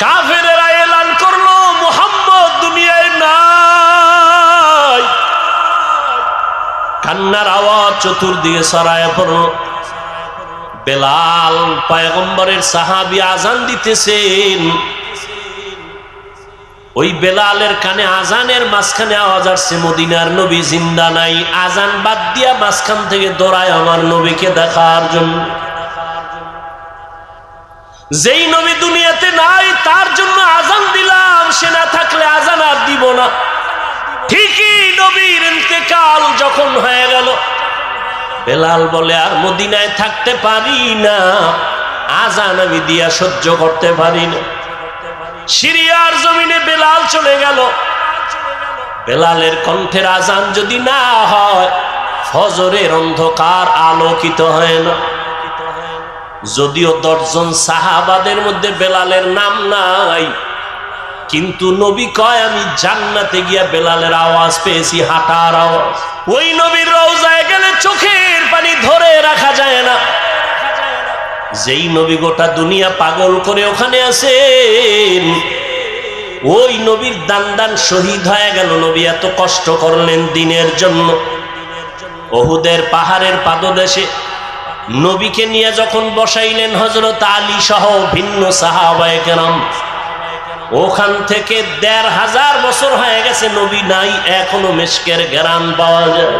কাফেরেরা এলান করলো মুহাম্মদ দুনিয়ায় নাই। কান্নার আওয়াজ চতুর্দিকে ছড়ায় পড়ল। বেলাল পয়গম্বরের সাহাবী আজান দিতেছেন। ওই বেলালের কানে আজানের মাঝখানে আওয়াজ আসছে মদিনার নবী জিন্দা নাই। আজান বাদ দিয়া মাঝখান থেকে দৌড়ায় আমার নবীকে দেখার জন্য। যেই নবী দুনিয়াতে নাই তার জন্য আজান দিলাম, সে না থাকলে আজান আর দিব না। ঠিকই নবীর ইন্তেকাল যখন হয়ে গেল, বেলাল বলে আর মদিনায় থাকতে পারি না, আজান আমি দিয়া সহ্য করতে পারি না। সিরিয়ার জমিনে বেলাল চলে গেল। বেলালের কণ্ঠের আজান যদি না হয়, ফজরের অন্ধকার আলোকিত হয় না। যদিও 10 জন সাহাবাদের মধ্যে বেলালের নাম নাই, কিন্তু নবী কয় আমি জান্নাতে গিয়া বেলালের আওয়াজ পেয়েছি, হাঁটার আওয়াজ। ওই নবীর রওজায় গেলে চোখের পানি ধরে রাখা যায় না। যেই নবী গোটা দুনিয়া পাগল করে ওখানে আছেন, ওই নবীর দান শহীদ হয়ে গেল। নবী এত কষ্ট করলেন দিনের জন্য। উহুদের পাহাড়ের পাদদেশে নবীকে নিয়ে যখন বসাইলেন হযরত আলী সহ ভিন্ন সাহাবায়ে কেরাম, ওখান থেকে 1500 বছর হয়ে গেছে নবী নাই, এখনো মিশকের ঘ্রাণ পাওয়া যায়।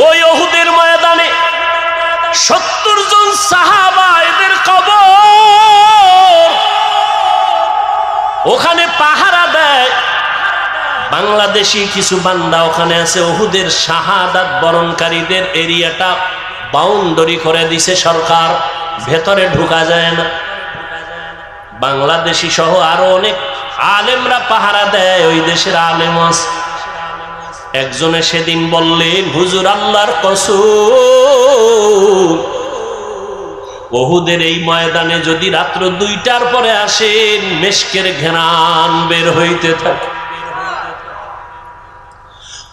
ওই উহুদের ময়দানে 70 জন সাহাবা, এদের কবর ওখানে পাহারা দেয়। বাংলাদেশি কিছু বান্দা ওখানে আছে। উহুদের শাহাদাত বরণকারীদের এরিয়াটা বাউন্ডারি করে দিছে সরকার, ভেতরে ঢোকা যায় না। বাংলাদেশি সহ আরো অনেক আলেমরা পাহারা দেয়, ওই দেশের আলেম আছে। একজনে সেদিন বললেন, হুজুর আল্লাহর কসম, উহুদের এই ময়দানে যদি রাত্র 2টার পরে আসেন, মিশকের ঘ্রাণ বের হইতে থাকে।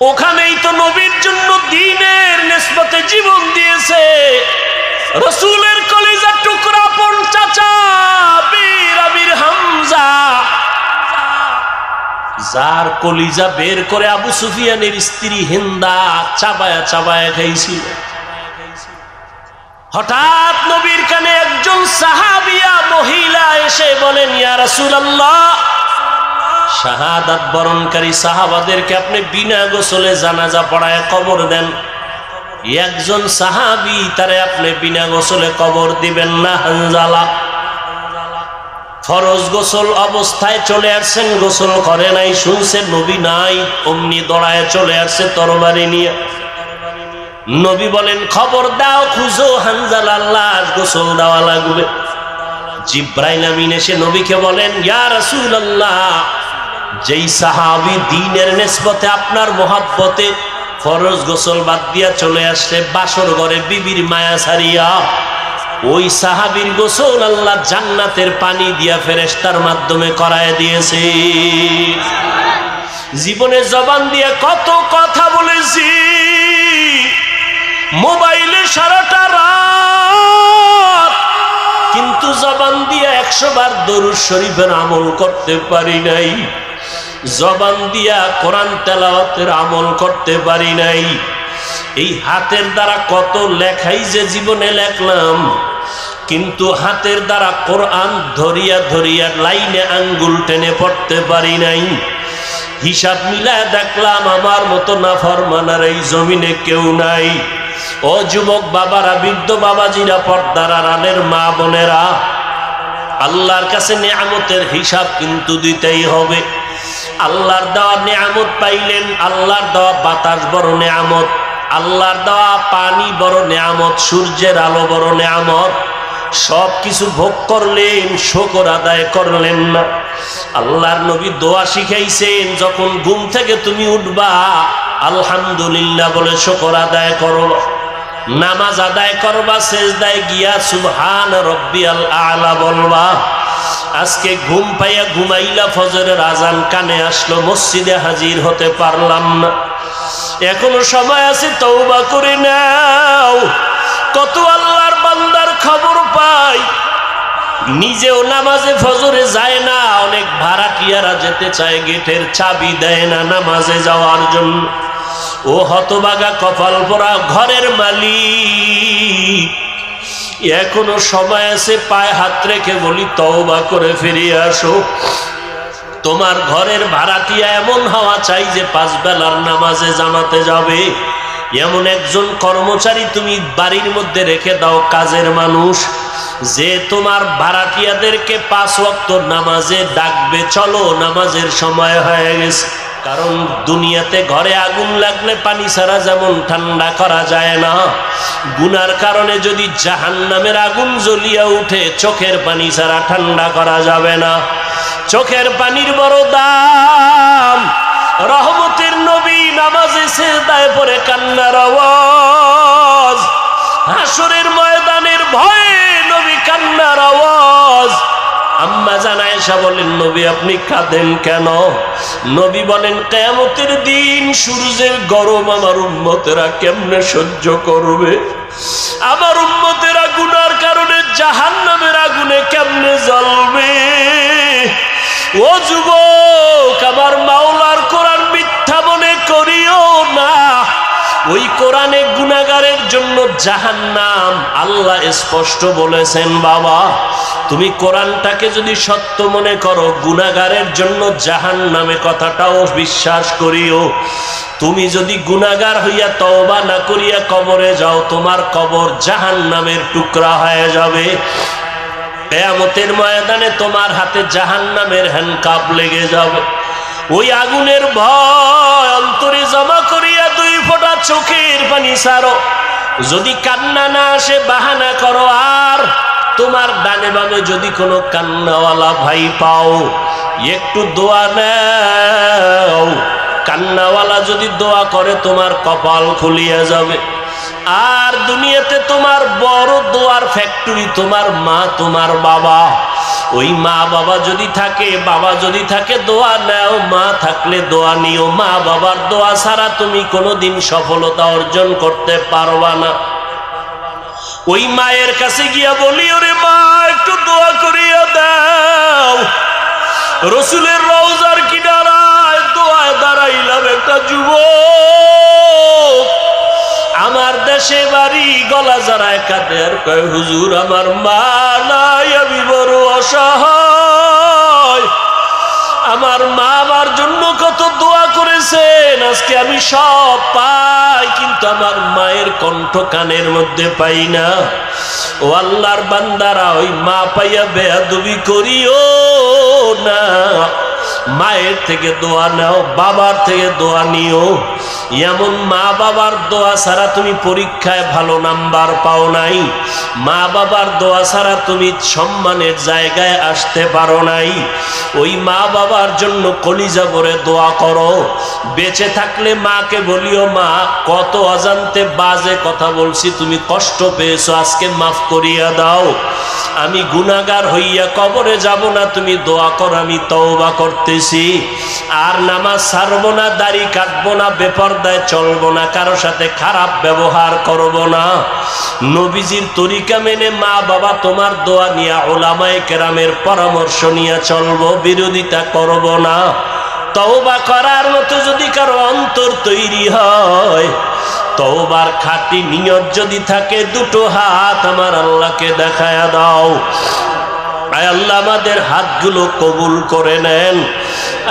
ওখানেই তো নবীর জন্য দ্বীনের নিসবতে জীবন দিয়েছে রাসূলের কলিজার টুকরা পন চাচা বীর আমির হামজা, যার কলিজা বের করে আবু সুফিয়ানের স্ত্রী হিন্দা চাবায়া চাবায়া খাইছিল। হঠাৎ নবীর কানে একজন সাহাবিয়া মহিলা এসে বলেন, ইয়া রাসূলুল্লাহ, শাহাদাত বরণকারী সাহাবাদেরকে আপনি বিনা গোসলে জানাজা পড়ায় কবর দেন। একজন সাহাবী, তারে আপনি বিনা গোসলে কবর দিবেন না। হানজালা ফরজ গোসল অবস্থায় চলে আসছেন, গোসল করে নাই, শুনছেন নবী নাই, অমনি দৌড়ায় চলে আসছে তরবারি নিয়ে। নবী বলেন, খবর দাও, খুঁজো হানজালার লাশ, গোসল দেওয়া লাগবে। জিব্রাইল আমিন এসে নবীকে বলেন, ইয়া রাসূলুল্লাহ, যেই সাহাবী দ্বীনের নিসবতে আপনার মহব্বতে ফরজ গোসল বাদ দিয়া চলে আসছে বাসর ঘরে বিবির মায়া ছাড়িয়া, ওই সাহাবীর গোসল আল্লাহ জান্নাতের পানি দিয়া ফেরেশতার মাধ্যমে করায় দিয়েছে। জীবনে জবান দিয়ে কত কথা বলেছি, মোবাইলে সারাটা রাত, কিন্তু জবান দিয়ে 100 বার দরুদ শরীফের আমল করতে পারি নাই। জবান দিয়া কোরআন তেলাওয়াতের আমল করতে পারি নাই। এই হাতের দ্বারা কত লেখাই যে জীবনে লেখলাম, কিন্তু হাতের দ্বারা কোরআন ধরিয়া ধরিয়া লাইনে আঙ্গুল টেনে পড়তে পারি নাই। হিসাব মিলায় দেখলাম আমার মতো নাফরমানের এই জমিনে কেউ নাই। ও যুবক বাবারা, বৃদ্ধ বাবাজিরা, পর্দার আড়ালের মা বোনেরা, আল্লাহর কাছে নিয়ামতের হিসাব কিন্তু দিতেই হবে। আল্লাহর দেওয়া নিয়ামত পাইলেন, আল্লাহর দেওয়া বাতাস বড় নিয়ামত, আল্লাহর দেওয়া পানি বড় নিয়ামত, সূর্যের আলো বড় নিয়ামত। সব কিছু ভোগ করলেন, শুকর আদায় করলেন না। আল্লাহর নবী দোয়া শিখাইছেন, যখন ঘুম থেকে তুমি উঠবা আলহামদুলিল্লাহ বলে শুকর আদায় করো। নামাজ আদায় করবা, সেজদায় গিয়া সুবহান রব্বিয়াল আলা বলবা। আজকে ঘুম পাইয়া ঘুমাইলা, ফজরের আজান কানে আসলো, মসজিদে হাজির হতে পারলাম না, এখনো সময় আছে, তওবা করে নাও। কত আল্লাহর বান্দার খবর পাই, নিজেও নামাজে ফজরে যায় না, অনেক ভাড়াটিয়ারা যেতে চায়, গেটের চাবি দেয় না নামাজে যাওয়ার জন্য। ও হতভাগা কপাল পোড়া ঘরের মালিক, এখনো সময় আছে, পায়ে হাত রেখে বলি তওবা করে ফিরে আসো। তোমার ঘরের ভাড়াটিয়া এমন হওয়া চাই যে 5 বেলার নামাজে জামাতে যাবে। এমন একজন কর্মচারী তুমি বাড়ির মধ্যে রেখে দাও, কাজের মানুষ, যে তোমার ভাড়াটিয়াদেরকে 5 ওয়াক্ত নামাজে ডাকবে, চলো নামাজের সময় হয়ে গেছে। কারণ দুনিয়াতে ঘরে আগুন লাগলে পানি ছাড়া যেমন ঠান্ডা করা যায় না, গুনার কারণে যদি জাহান্নামের আগুন জ্বলিয়া উঠে, চোখের পানি ছাড়া ঠান্ডা করা যাবে না। চোখের পানির বড় দাম। রহমতের নবী নামাজে সিজদায় পড়ে কান্নার আওয়াজ, হাসরের ময়দানের ভয়ে নবী কান্নার আওয়াজ। আম্মা জান আয়েশা বলেন, নবী আপনি কাঁদেন কেন? নবী বলেন, কিয়ামতের দিন সূর্যের গরম আমার উম্মতেরা কেমনে সহ্য করবে? আমার উম্মতেরা গুনার কারণে জাহান্নামের আগুনে কেমনে জ্বলবে? ও যুবক, আমার মাওলার কোরআন মিথ্যা মনে করিও না। ওই কোরআনে গুনাহগারের জন্য জাহান্নাম আল্লাহ স্পষ্ট বলেছেন। বাবা, তুমি কোরআনটাকে যদি সত্য মনে করো, গুনাহগারের জন্য জাহান্নামে কথাটাও বিশ্বাস করিও। তুমি যদি গুনাহগার হইয়া তওবা না করিয়া কবরে যাও, তোমার কবর জাহান্নামের টুকরা হয়ে যাবে। কিয়ামতের ময়দানে তোমার হাতে জাহান্নামের হ্যান্ডকাপ লেগে যাবে। ওই আগুনের ভয় অন্তরে জমা করিয়া 2 ফোঁটা চোখের পানি ছাড়ো। যদি কান্না না আসে বাহানা করো। আর তোমার ডানে বামে যদি কোনো কান্নাওয়ালা ভাই পাও, একটু দোয়া নাও। কান্নাওয়ালা যদি দোয়া করে, তোমার কপাল খুলিয়া যাবে। আর দুনিয়াতে তোমার বড় দোয়ার ফ্যাক্টরি তোমার মা, তোমার বাবা। ওই মা বাবা যদি থাকে, বাবা যদি থাকে, দোয়া নাও। মা থাকলে দোয়া নিও। মা বাবার দোয়া ছাড়া তুমি কোনোদিন সফলতা অর্জন করতে পারবা না। ওই মায়ের কাছে গিয়া বলি, ওরে মা একটু দোয়া করিয়া দাও। রসুলের রওজার কিনারায় দোয়ায় দাঁড়াইলাম একটা যুবক, আমার দেশে বাড়ি, গলা জড়ায় কাঁদে আর কয়, হুজুর আমার মা নাই, আমি বড় অসহায়। আমার মা আমার জন্য কত দোয়া করেছেন, আজকে আমি সব পাই, কিন্তু আমার মায়ের কণ্ঠ কানের মধ্যে পাই না। ও আল্লাহর বান্দারা, ওই মা পাইয়া বেয়াদবি করিও না। মায়ের থেকে দোয়া নাও, বাবার থেকে দোয়া নিও। এমন মা বাবার দোয়া ছাড়া তুমি পরীক্ষায় ভালো নাম্বার পাও নাই। মা বাবার দোয়া ছাড়া তুমি সম্মানের জায়গায় আসতে পারো নাই। ওই মা বাবার জন্য কলিজা ভরে দোয়া করো। বেঁচে থাকলে মাকে বলিও, মা কত অজান্তে বাজে কথা বলছি, তুমি কষ্ট পেয়েছো, আজকে মাফ করিয়া দাও। আমি গুনাহগার হইয়া কবরে যাব না, তুমি দোয়া করো, আমি তওবা করতেছি। আর নামাজ ছাড়বো না, দাড়ি কাটবো না, বেপরদায় চলবো না, কারো সাথে খারাপ ব্যবহার করব না। নবীজির তরিকা মেনে মা বাবা তোমার দোয়া নিয়া, উলামায়ে কেরামের পরামর্শ নিয়ে চলবো, বিরোধিতা করব না। তওবা করার মতো যদি কারো অন্তর তৈরি হয়, তওবার খাঁটি নিয়ত যদি থাকে, 2টো হাত আমার আল্লাহকে দেখায়া দাও। আয় আল্লাহ, আমাদের হাতগুলো কবুল করে নেন।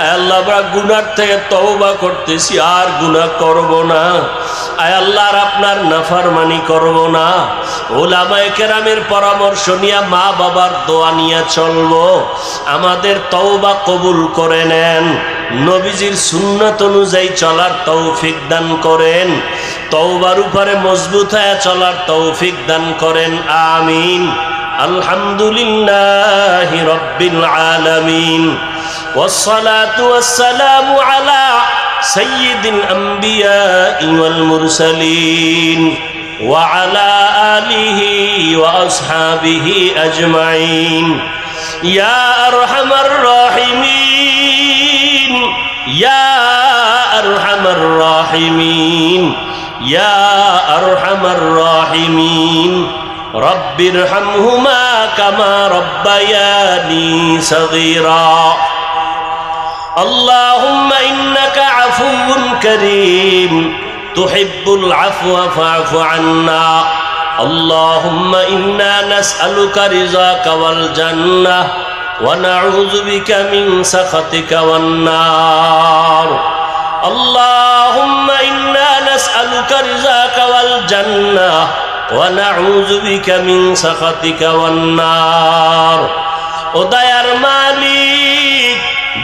আয় আল্লাহ, আমরা গুনার থেকে তওবা করতেছি, আর গুনাহ করব না। আয় আল্লাহ, আর আপনার নাফরমানি করব না। উলামায়ে কেরামের পরামর্শ নিয়ে, মা বাবার দোয়া নিয়ে চলবো। আমাদের তওবা কবুল করে নেন। নবীজির সুন্নাত অনুযায়ী চলার তৌফিক দান করেন। তওবার উপরে মজবুত হয়ে চলার তৌফিক দান করেন। আমিন। আলহামদুলিল্লাহি রাব্বিল আলামিন। والصلاة والسلام على سيد الأنبياء والمرسلين وعلى آله وأصحابه أجمعين يا أرحم الراحمين يا أرحم الراحمين يا أرحم الراحمين رب ارحمهما كما ربياني صغيرا اللهم إنك عفو كريم تحب العفو فاعف عنا اللهم إنا نسألك رضاك والجنة ونعوذ بك من سخطك والنار اللهم إنا نسألك رضاك والجنة ونعوذ بك من سخطك والنار ও দয়ার মালিক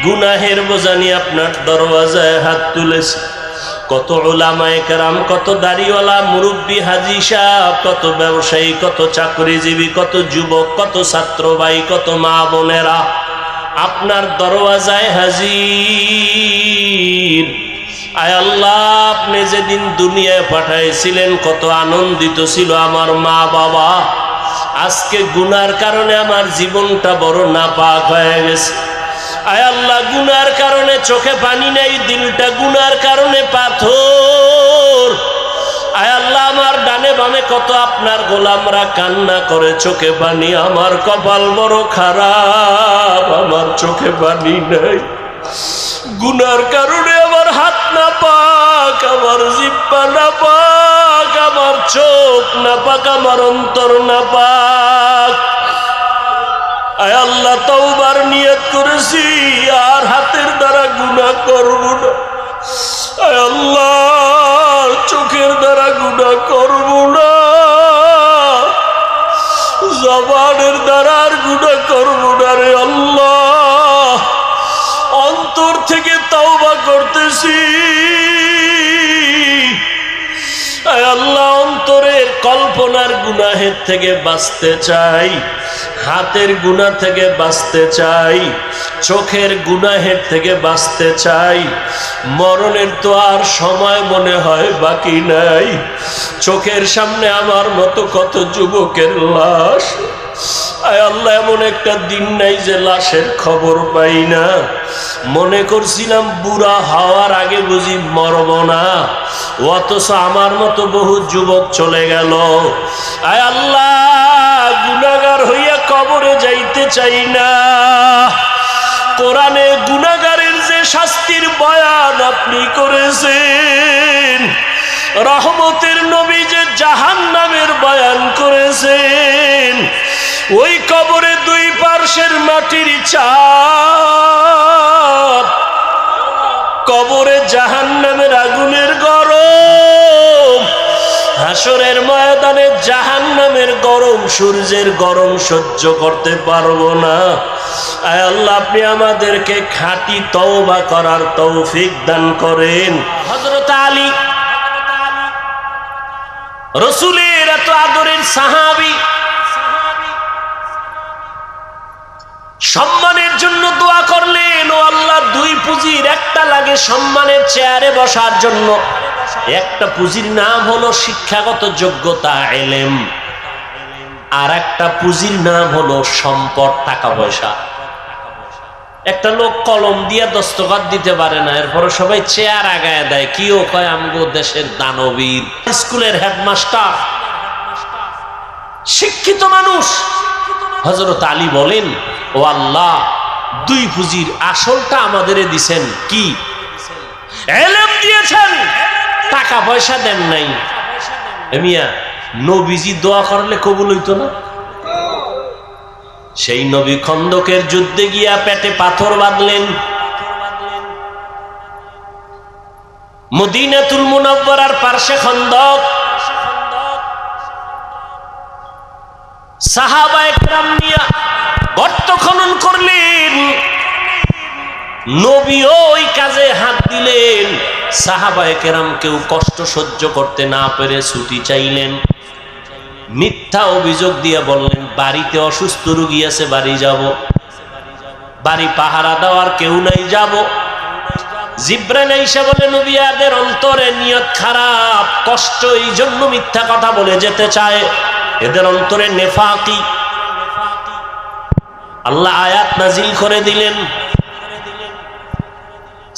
গুনাহের বোঝা নিয়ে আপনার দরওয়াজায় হাত তুলেছি কত উলামায়ে কেরাম কত দাড়িওয়ালা মুরব্বি হাজী সাহেব কত ব্যবসায়ী কত চাকরিজীবী কত যুবক কত ছাত্র ভাই কত মা বোনেরা আপনার দরওয়াজায় হাজির আয় আল্লাহ আপনি যেদিন দুনিয়ায় পাঠাইছিলেন কত আনন্দিত ছিল আমার মা বাবা আজকে গুনার কারণে আমার জীবনটা বড় নাপাক হয়ে গেছে আয় আল্লাহ গুনার কারণে চোখে পানি নেই দিলটা গুনার কারণে পাথর আয় আল্লাহ আমার ডানে বামে কত আপনার গোলামরা কান্না করে চোখে পানি আমার কপাল বড় খারাপ আমার চোখে পানি নেই গুনার কারণে আমার হাত না পাক আমার জিহ্বা না পাক আমার চোখ না পাক আমার অন্তর না পাক আয় আল্লাহ তওবার নিয়ত করেছি আর হাতের দ্বারা গুনাহ করব না আয় আল্লাহ চোখের দ্বারা গুনাহ করব না জবানের দ্বারা আর গুনাহ করব না রে আল্লাহ অন্তর থেকে তওবা করতেছি আয় আল্লাহ অন্তরের কল্পনার গুনাহের থেকে বাঁচতে চাই হাতের গুনাহ থেকে বাঁচতে চাই চোখের গুনাহের থেকে বাঁচতে চাই মরণের তো আর সময় মনে হয় বাকি নাই চোখের সামনে আমার মতো কত যুবকের লাশ আয় আল্লাহ এমন একটা দিন নাই যে লাশের খবর পাই না মনে করছিলাম বুড়া হওয়ার আগে বুঝি মরব না অথচ আমার মতো বহু যুবক চলে গেল আয় আল্লাহ গুনাহগার হইয়া কবরে যাইতে চাই না কোরআনে গুনাহগারের যে শাস্তির বয়ান আপনি করেছেন রহমতের নবী যে জাহান্নামের বয়ান করেছেন ওই কবরে দুই পার্শ্বের মাটির চাপ কবরে জাহান্নামের আগুনের গরম হাসরের ময়দানে জাহান্নামের গরম সূর্যের গরম সহ্য করতে পারবো না আয় আল্লাহ আপনি আমাদেরকে খাঁটি তওবা করার তৌফিক দান করেন হযরত আলী রাসূলের এত আদরের সাহাবী সম্মানের জন্য দোয়া করলেন ও আল্লাহ দুই পুঁজির একটা লাগে সম্মানের চেয়ারে বসার জন্য একটা পুঁজির নাম হলো শিক্ষাগত যোগ্যতা ইলম আর একটা পুঁজির নাম হলো সম্পদ টাকা পয়সা একটা লোক কলম দিয়ে দস্তখত দিতে পারে না এরপর সবাই চেয়ার আগায় দেয় কিও কয় আমগো দেশের দানবীর স্কুলের হেডমাস্টার শিক্ষিত মানুষ হযরত আলী বলেন ও আল্লাহ দুই পুঁজির আসলটা আমাদের দিছেন কি ইলম দিয়েছেন টাকা পয়সা দেন নাই মিয়া নবীজি দোয়া করলে কবুল হইতো না সেই নবী খন্দকের যুদ্ধে গিয়া পেটে পাথর বাঁধলেন মদিনাতুল মুনাওয়ারার পার্শ্বে খন্দক সাহাবায়ে কেরাম নিয়া গর্ত খনন করলেন নবীও ওই কাজে হাত দিলেন সাহাবায়ে কেরাম কেউ কষ্ট সহ্য করতে না পেরে ছুটি চাইলেন মিথ্যা অভিযোগ দিয়ে বললেন বাড়িতে অসুস্থ রোগী আছে বাড়ি যাব বাড়ি পাহারা দেওয়ার কেউ নাই যাব জিবরাইল এসে বলে নবীদের অন্তরে নিয়ত খারাপ কষ্ট এই জন্য মিথ্যা কথা বলে যেতে চায় এদের অন্তরে নেফাকি আল্লাহ আয়াত নাজিল করে দিলেন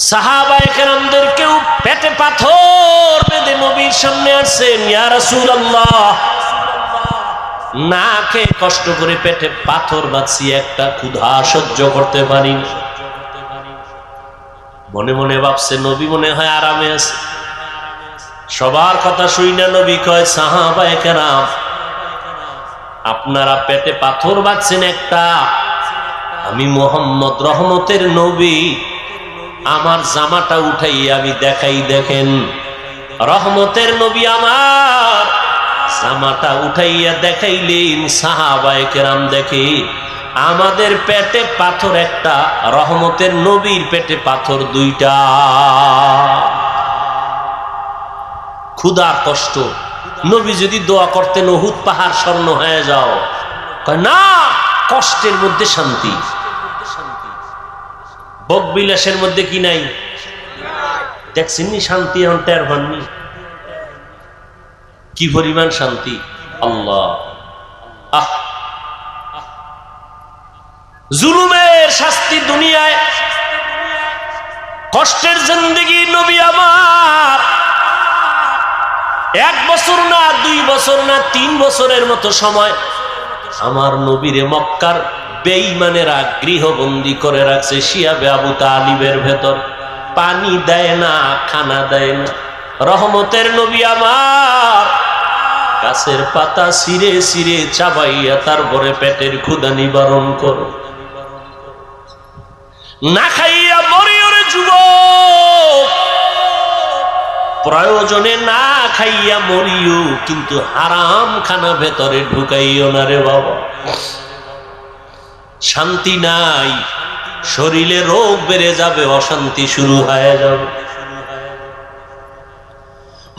সাহাবায়ে কেরামদের কেউ পেটে পাথর বেঁধে নবীর সামনে আসছেন ইয়া রাসূলুল্লাহ না খেয়ে কষ্ট করে পেটে পাথর বাঁধছি, একটা ক্ষুধা সহ্য করতে পারি। মনে মনে ভাবছে নবী মনে হয় আরামে আছে। সবার কথা শুই না নবী কয়, সাহাবায়ে কেরাম আপনারা পেটে পাথর বাঁধছেন একটা, আমি মুহাম্মদ রহমতের নবী, আমার জামাটা উঠাই আমি দেখাই, দেখেন রহমতের নবী আমার জামাটা উঠাইয়া দেখাইলেন। সাহাবায়ে কেরাম দেখে আমাদের পেটে পাথর একটা, রহমতের নবীর পেটে পাথর দুইটা। ক্ষুধার কষ্ট, নবী যদি দোয়া করতেন উহুদ পাহাড় স্বর্ণ হয়ে যাও, না, কষ্টের মধ্যে শান্তি। ভোগ বিলাসের মধ্যে কি নাই? দেখছেন শান্তি টের পাননি? কি পরিমাণ শান্তি! আল্লাহ, আহ, জুলুমের শাস্তি দুনিয়ায়, কষ্টের জিন্দেগি। নবী আমার 1 বছর না 2 বছর না 3 বছরের মতো সময় আমার নবীরে মক্কার বেঈমানেরা গৃহবন্দী করে রাখছে শিয়াবে আবু তালিবের ভেতর। পানি দেয় না, খানা দেয় না। রহমতের নবী আমার গাছের পাতা ছিঁড়ে ছিঁড়ে চাবাইয়া তারপরে পেটের ক্ষুধা নিবারণ করো। না খাইয়া মরিও রে যুবক, প্রয়োজনে না খাইয়া মরিও, কিন্তু হারাম খানা ভেতরে ঢুকাইও না রে বাবা। শান্তি নাই, শরীরে রোগ বেড়ে যাবে, অশান্তি শুরু হয়ে যাবে।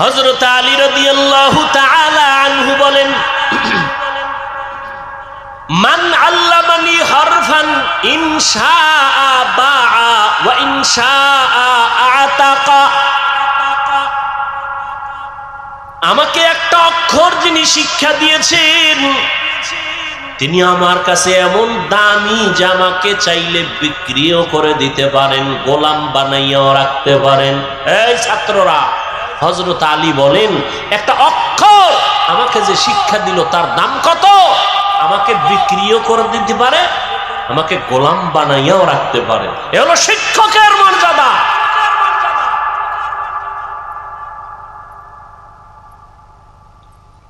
হযরত আলী রাদিয়াল্লাহু তাআলা আনহু বলেন, মান আল্লামানি হরফান ইনশাআ বাআ ওয়া ইনশাআ আতাকা। আমাকে একটা অক্ষর যিনি শিক্ষা দিয়েছেন, তিনি আমার কাছে এমন দামি যে আমাকে চাইলে বিক্রিও করে দিতে পারেন, গোলাম বানাইয়াও রাখতে পারেন। এই ছাত্ররা, হযরত আলী বলেন একটা অক্ষর আমাকে যে শিক্ষা দিল তার দাম কত? আমাকে বিক্রিও করে দিতে পারে, আমাকে গোলাম বানাইয়াও রাখতে পারে। এ হলো শিক্ষকের মর্যাদা।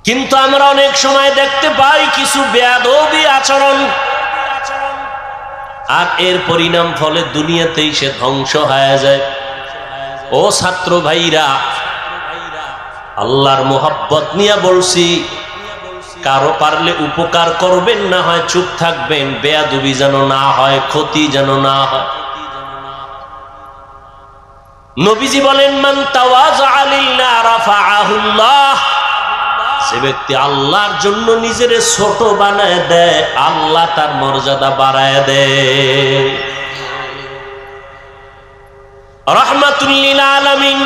কিন্তু আমরা অনেক সময় দেখতে পাই কিছু বেয়াদবি আচরণ, আর এর পরিণাম ফলে দুনিয়াতেই সে ধ্বংস হয়ে যায়। ও ছাত্র ভাইরা, আল্লাহর মোহাব্বত নিয়ে বলছি, কারো পারলে উপকার করবেন, না হয় চুপ থাকবেন। বেয়াদবি যেন না হয়, ক্ষতি যেন না হয়। নবীজি বলেন, মান তাওয়াযা লিল্লাহ রাফাআহুল্লাহ। যে ব্যক্তি আল্লাহর জন্য নিজের ছোট বানায় দেয়, আল্লাহ তার মর্যাদা বাড়ায় দেয়। রাহমাতুল লিল আলামিন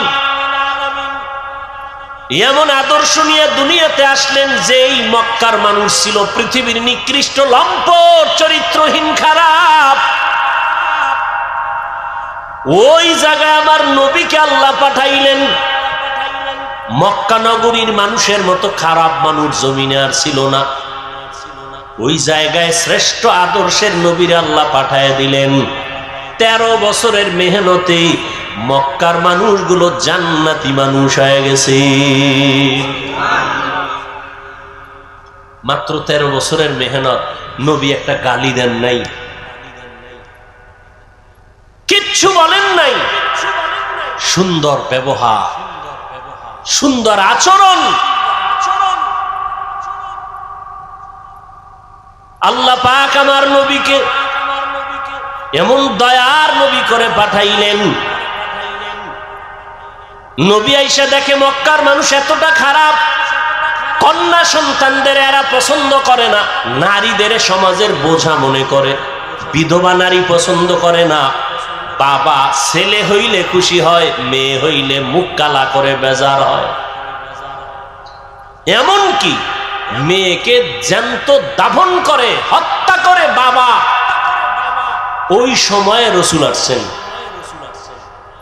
এমন আদর্শ নিয়ে দুনিয়াতে আসলেন, যেই মক্কার মানুষ ছিল পৃথিবীর নিকৃষ্ট, লম্পট, চরিত্রহীন, খারাপ। ওই জায়গায় আমার নবীকে আল্লাহ পাঠাইলেন। মক্কা নগরীর মানুষের মতো খারাপ মানুষ জমিনে আর ছিল না। ওই জায়গায় শ্রেষ্ঠ আদর্শের নবীর আল্লাহ পাঠায় দিলেন। 13 বছরের মেহনতে মক্কার মানুষগুলো জান্নাতি মানুষ হয়ে গেছে। মাত্র 13 বছরের মেহনত। নবী একটা গালি দেন নাই, কিচ্ছু বলেন নাই। সুন্দর ব্যবহার, সুন্দর আচরণ। আল্লাহ পাক আমার নবীকে এমন দয়ার নবী করে পাঠাইলেন। নবী আইসা দেখে মক্কার মানুষ এতটা খারাপ, কন্যা সন্তানদের এরা পছন্দ করে না, নারীদের সমাজের বোঝা মনে করে, বিধবা নারী পছন্দ করে না। বাবা ছেলে হইলে খুশি হয়, মেয়ে হইলে মুখ কালা করে বেজার হয়। এমনকি মেয়েকে জ্যান্ত দাফন করে, হত্যা করে বাবা। ওই সময়ে রাসূল আসছেন,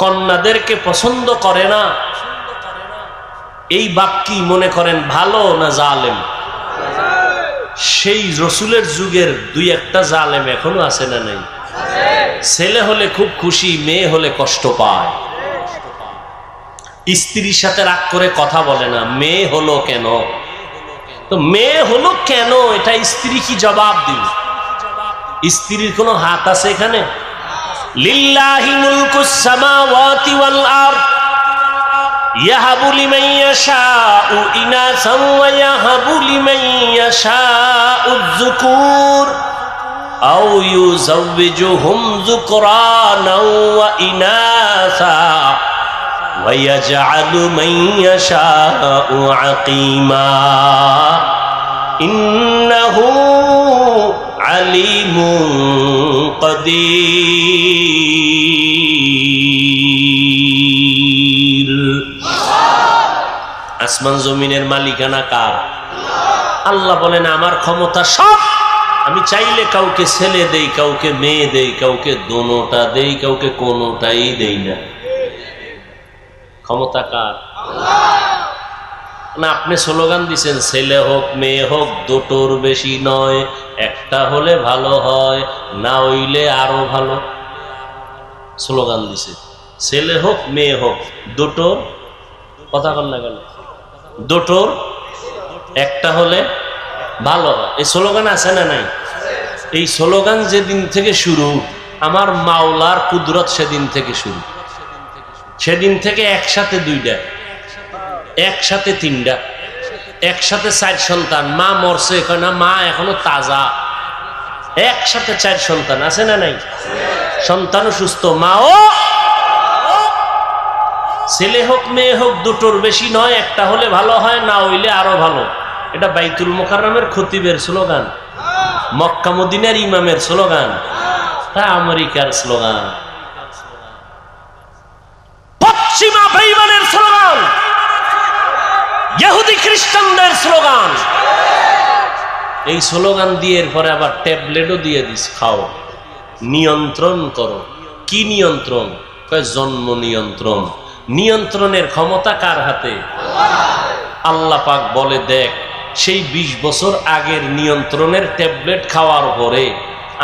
কন্যাদেরকে পছন্দ করে না। এই বাপ কি মনে করেন ভালো না জালেম? সেই রসুলের যুগের দুই একটা জালেম এখনো আছে না নাই? ছেলে হলে খুব খুশি, মেয়ে হলে কষ্ট পায়। স্ত্রীর সাথে রাগ করে কথা বলে না, মেয়ে হলো কেন? তো মেয়ে হলো কেন এটা স্ত্রী কি জবাব দিবে? স্ত্রীর কোনো হাত আছে এখানে? লিল্লাহি মুলকুস সামাওয়াতি ওয়াল আরদ ইয়াহাবু লিমান ইয়াশাউ ইনাসান ওয়া ইয়াহাবু লিমান ইয়াশাউ যুকুর আও ইউযাওবিজুহুম যুকরানাও ওয়া ইনাসা ওয়া ইয়াজআলু মান ইয়াশাউ আকিমা ইন্নাহু আলিমুন কাদির। আসমান জমিনের মালিকানা কার? আল্লাহ বলেন আমার ক্ষমতা সব, আমি চাইলে কাউকে ছেলে দেই, কাউকে মেয়ে দেই, কাউকে দোনোটা দেই, কাউকে কোনোটাই দেই না। ক্ষমতা কার? না আপনি স্লোগান দিছেন ছেলে হোক মেয়ে হোক দুটোর বেশি নয়, একটা হলে ভালো হয়, না হইলে আরো ভালো। স্লোগান দিছে ছেলে হোক মেয়ে হোক দুটোর, কথা বল না গেল, দুটোর একটা হলে ভালো হয়। এই স্লোগান আছে না নাই? এই স্লোগান যেদিন থেকে শুরু, আমার মাওলার কুদরত সেদিন থেকে শুরু। সেদিন থেকে একসাথে দুইটা, একসাথে তিনটা, একসাথে 4 সন্তান। মা মরছে না, মা এখনো তাজা। একসাথে 4 সন্তান আছে না নাই? সন্তানও সুস্থ, মাও। ছেলে হোক মেয়ে হোক দুটোর বেশি নয়, একটা হলে ভালো হয়, না হইলে আরো ভালো। এটা বাইতুল মুকাররমের খতিবের স্লোগান, মক্কা মদিনার ইমামের স্লোগান, তা আমেরিকার স্লোগান, পশ্চিমা বেঈমানের স্লোগান, ইহুদি খ্রিস্টানদের স্লোগান। এই স্লোগান দিয়ে এরপরে আবার ট্যাবলেটও দিয়ে দিস, খাও, নিয়ন্ত্রণ করো। কি নিয়ন্ত্রণ? জন্ম নিয়ন্ত্রণ। নিয়ন্ত্রণের ক্ষমতা কার হাতে? আল্লাহ পাক বলে দেখ, সেই 20 বছর আগের নিয়ন্ত্রণের ট্যাবলেট খাওয়ার পরে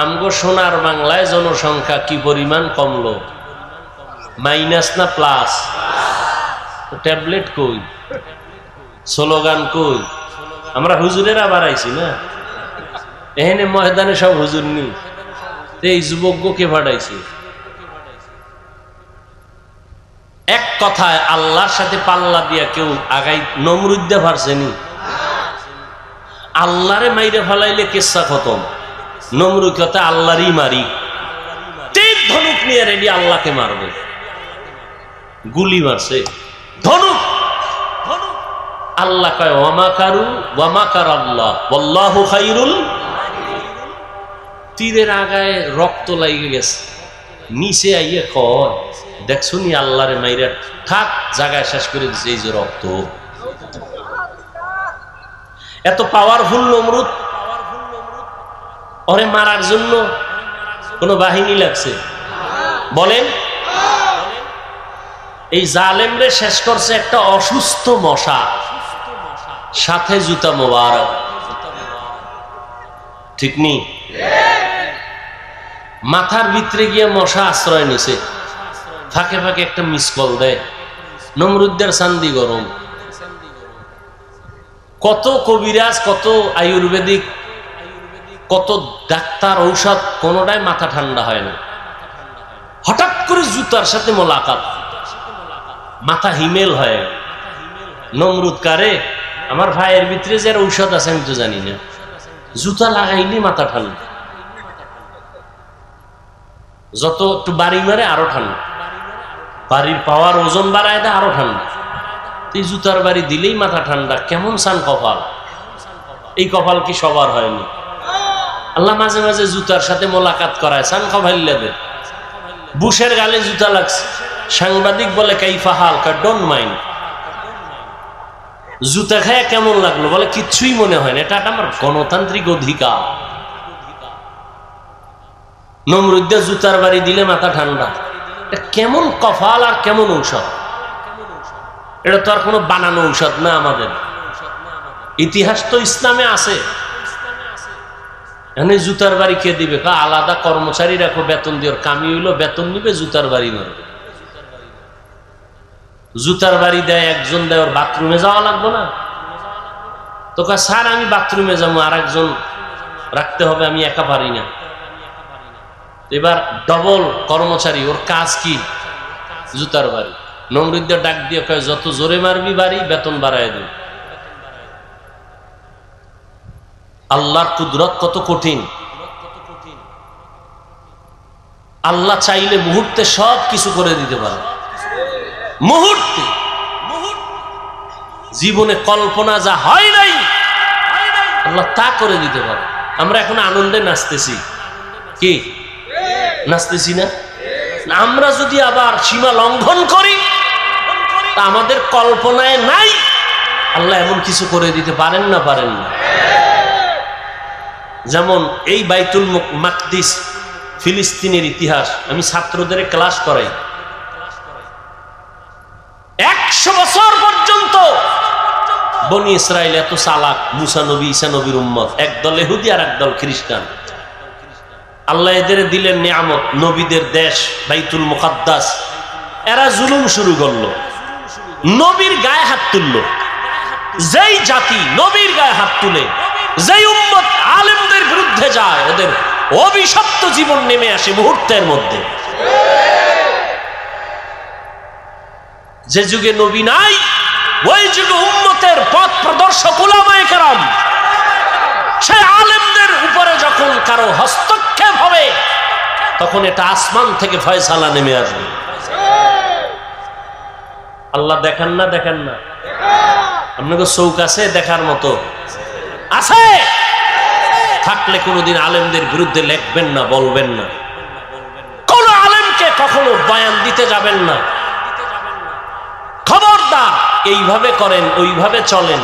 আমগো সোনার বাংলায় জনসংখ্যা কি পরিমাণ কমলো? মাইনাস না প্লাস? ট্যাবলেট কই, স্লোগান কই? আমরা হুজুরেরা বাড়াইছি না, এখানে ময়দানে সব হুজুর নি, এই যুবককে পাঠাইছি। এক কথায় আল্লাহর সাথে পাল্লা দিয়া কেউ আগাই নমরুদ্দে পারছেনি? আল্লাহরে মাইরে ফেলাইলে কেসা খতম। নমরুদ কথা আল্লাহরই মারি, তীর ধনুক নিয়ে রেডি আল্লাহকে মারবে। গুলি মারছে, ধনুক। আল্লাহ কয় ওয়ামাকারু ওয়ামাকার আল্লাহ ওয়াল্লাহু খায়রুল। তীরের আগায় রক্ত লাগে গেছে, নিচে আইয়ে কয় দেখছো নি আল্লাহরে মাইরা ঠাক জায়গায় শেষ করে দিছে, এই যে রক্ত। এত পাওয়ারফুল নমরুদ, ওরে মারার জন্য কোন বাহিনী লাগছে? বলেন। এই জালেমরে শেষ করছে একটা অসুস্থ মশা, সাথে জুতা মোবারক, ঠিক নি? মাথার ভিতরে গিয়ে মশা আশ্রয় নিছে, ফাঁকে ফাঁকে একটা মিস কল দেয়। নমরুদ্দের চান্দি গরম। কত কবিরাজ, কত আয়ুর্বেদিক, কত ডাক্তার, ঔষধ, কোনোটাই মাথা ঠান্ডা হয় না। হঠাৎ করে জুতার সাথে মোলাকাত, মাথা হিমেল হয়। নমরুদ কারে? আমার ভাইয়ের ভিতরে যে ঔষধ আছে আমি তো জানি না, জুতা লাগাইলি মাথা ঠান্ডা। যত একটু বাড়ি মারে আরো ঠান্ডা, বাড়ির পাওয়ার ওজন বাড়ায় দেয় আরো ঠান্ডা। এই জুতার বাড়ি দিলেই মাথা ঠান্ডা। কেমন সান কপাল! এই কপাল কি সবার হয়নি? আল্লাহ মাঝে মাঝে জুতার সাথে মোলাকাত করায়, সান কপাইল্লাদের। বুশের গালে জুতা লাগছে, সাংবাদিক বলে কাইফা হাল, ডোন্ট মাইন্ড। জুতা খায় কেমন লাগলো? বলে কিচ্ছুই মনে হয় না, এটা আমার গণতান্ত্রিক অধিকার। নমরুদ্দে জুতার বাড়ি দিলে মাথা ঠান্ডা। কেমন কপাল আর কেমন ঔষধ! এটা তো আর কোনো বানানো ঔষধ না। আমাদের ইতিহাস তো ইসলামে আছে। এখানে জুতার বাড়ি কে দিবে? আলাদা কর্মচারী রাখো, বেতন দিয়ে, কামি হইলো বেতন নিবে, জুতার বাড়ি মারবে। জুতার বাড়ি দেয় একজন, দেয়, ওর বাথরুমে যাওয়া লাগবে না? তো স্যার আমি বাথরুমে যাবো, আর একজন রাখতে হবে, আমি একা পারি না। এবার ডবল কর্মচারী, ওর কাজ কি? জুতার বাড়ি। নমরুদ্দের ডাক দিয়ে কয়, যত জোরে মারবি বাড়ি, বেতন বাড়ায় দিন। আল্লাহর কুদরত কত কঠিন! আল্লাহ চাইলে মুহূর্তে সব কিছু করে দিতে পারে। মুহূর্তে, জীবনে কল্পনা যা হয় নাই আল্লাহ তা করে দিতে পারে। আমরা এখন আনন্দে নাচতেছি, কি নাচতেছি না? আমরা যদি আবার সীমা লঙ্ঘন করি, তা আমাদের কল্পনায় নাই আল্লাহ এমন কিছু করে দিতে পারেন না? পারেন না? যেমন এই বাইতুল মাকদিস, ফিলিস্তিনের ইতিহাস আমি ছাত্রদের ক্লাস করাই। 100 বছর পর্যন্ত বনি ইসরাইল এত চালাক, মুসা নবী, ঈসা নবীর উম্মত, একদল ইহুদি আর একদল খ্রিস্টান। আল্লাহ এদের দিলেন নিয়ামত, নবীদের দেশ বাইতুল মুকাদ্দাস। এরা জুলুম শুরু করলো, নবীর গায়ে হাত তুললো। যেই জাতি নবীর গায়ে হাত তুলে, যেই উম্মত আলেমদের বিরুদ্ধে যায়, ওদের অভিশপ্ত জীবন নেমে আসে মুহূর্তের মধ্যে। যে যুগে নবী নাই, ওই যুগে উম্মতের পথ প্রদর্শক উলামায়ে কেরাম, সেই আলেমদের উপরে যখন কারো হস্তক্ষেপ হবে, তখন এটা আসমান থেকে ফয়সালা নেমে আসবে। আল্লাহ দেখেন না? দেখেন না? আপনাকে চৌক আছে দেখার মতো? আছে? থাকলে কোনোদিন আলেমদের বিরুদ্ধে লেখবেন না, বলবেন না। কোন আলেমকে কখনো বয়ান দিতে যাবেন না। খবরদার, এইভাবে করেন, ওইভাবে চলেন,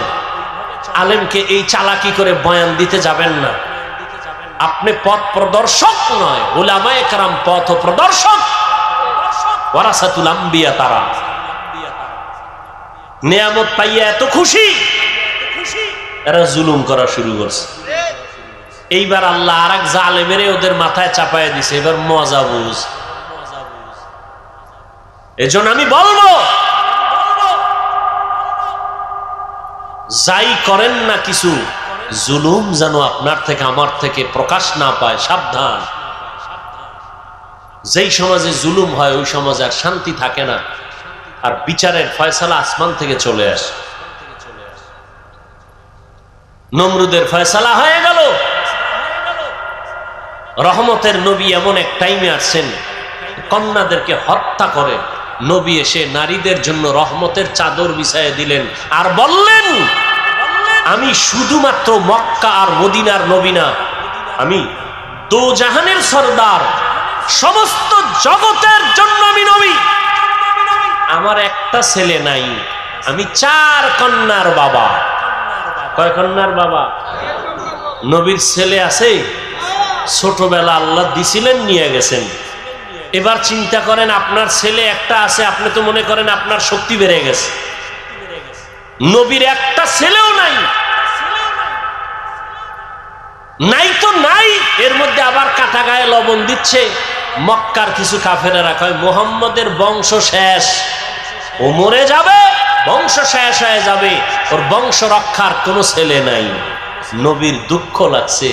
আলেমকে এই চালাকি করে বয়ান দিতে যাবেন না। আপনি পথ প্রদর্শক নয়, উলামায়ে কেরাম পথ প্রদর্শক, ওয়ারাসাতুল আম্বিয়া। তারা নিয়ামত পাইয়া এত খুশি, এরা জুলুম করা শুরু করছে। এইবার আল্লাহ আর এক জালেমেরে ওদের মাথায় চাপায় দিছে। এবার মজা বুঝ। এজন্য আমি বলবো, যাই করেন না কিছু, জুলুম যেন আপনার থেকে আমার থেকে প্রকাশ না পায়, সাবধান। যেই সমাজে জুলুম হয়, ওই সমাজে আর শান্তি থাকে না, আর বিচারের ফয়সালা আসমান থেকে চলে আসে। নমরুদের ফয়সালা হয়ে গেল। রহমতের নবী এমন এক টাইমে আসছেন, কন্যাদেরকে হত্যা করে নবী এসে নারীদের জন্য রহমতের চাদর বিছাইয়ে দিলেন, আর বললেন, আমি শুধুমাত্র মক্কা আর মদিনার নবী না, আমি দো জাহানের সরদার, সমস্ত জগতের জন্য আমি নবী। আমার একটা ছেলে নাই, আমি 4 কন্যার বাবা। কয় কন্যার বাবা? নবীর ছেলে আছে, ছোটবেলা আল্লাহ দিছিলেন, নিয়ে গেছেন। এবার চিন্তা করেন, আপনার ছেলে একটা আছে, আপনি তো মনে করেন আপনার শক্তি বেড়ে গেছে। নবীর একটা ছেলেও নাই, নাই তো নাই। এর মধ্যে আবার কাটা গায়ে লবণ দিচ্ছে। মক্কার কিছু কাফেরেরা কয়, মুহাম্মদের বংশ শেষ, ও মরে যাবে, বংশ শেষ হয়ে যাবে, ওর বংশ রক্ষার কোনো ছেলে নাই। নবীর দুঃখ লাগছে।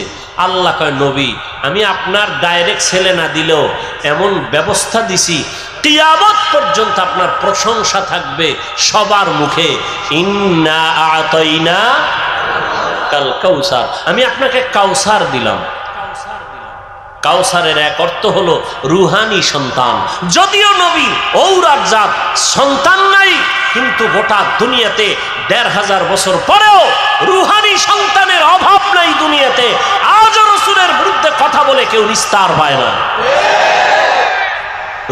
আল্লাহ কয়, নবী, আমি আপনার ডাইরেক্ট ছেলে না দিলেও এমন ব্যবস্থা দিছি, কিয়ামত পর্যন্ত আপনার প্রশংসা থাকবে সবার মুখে। ইন্না আতাইনা কাল কাউসার, আমি আপনাকে কাউসার দিলাম। কাউসারের এক অর্থ হলো রুহানি সন্তান। যদিও নবী ঔরার জাত, সন্তান নাই, কিন্তু গোটা দুনিয়াতে 1500 বছর পরেও রুহানি সন্তানের অভাব নাই দুনিয়াতে। আজও রাসূলের বিরুদ্ধে কথা বলে কেউ নিস্তার পায় না।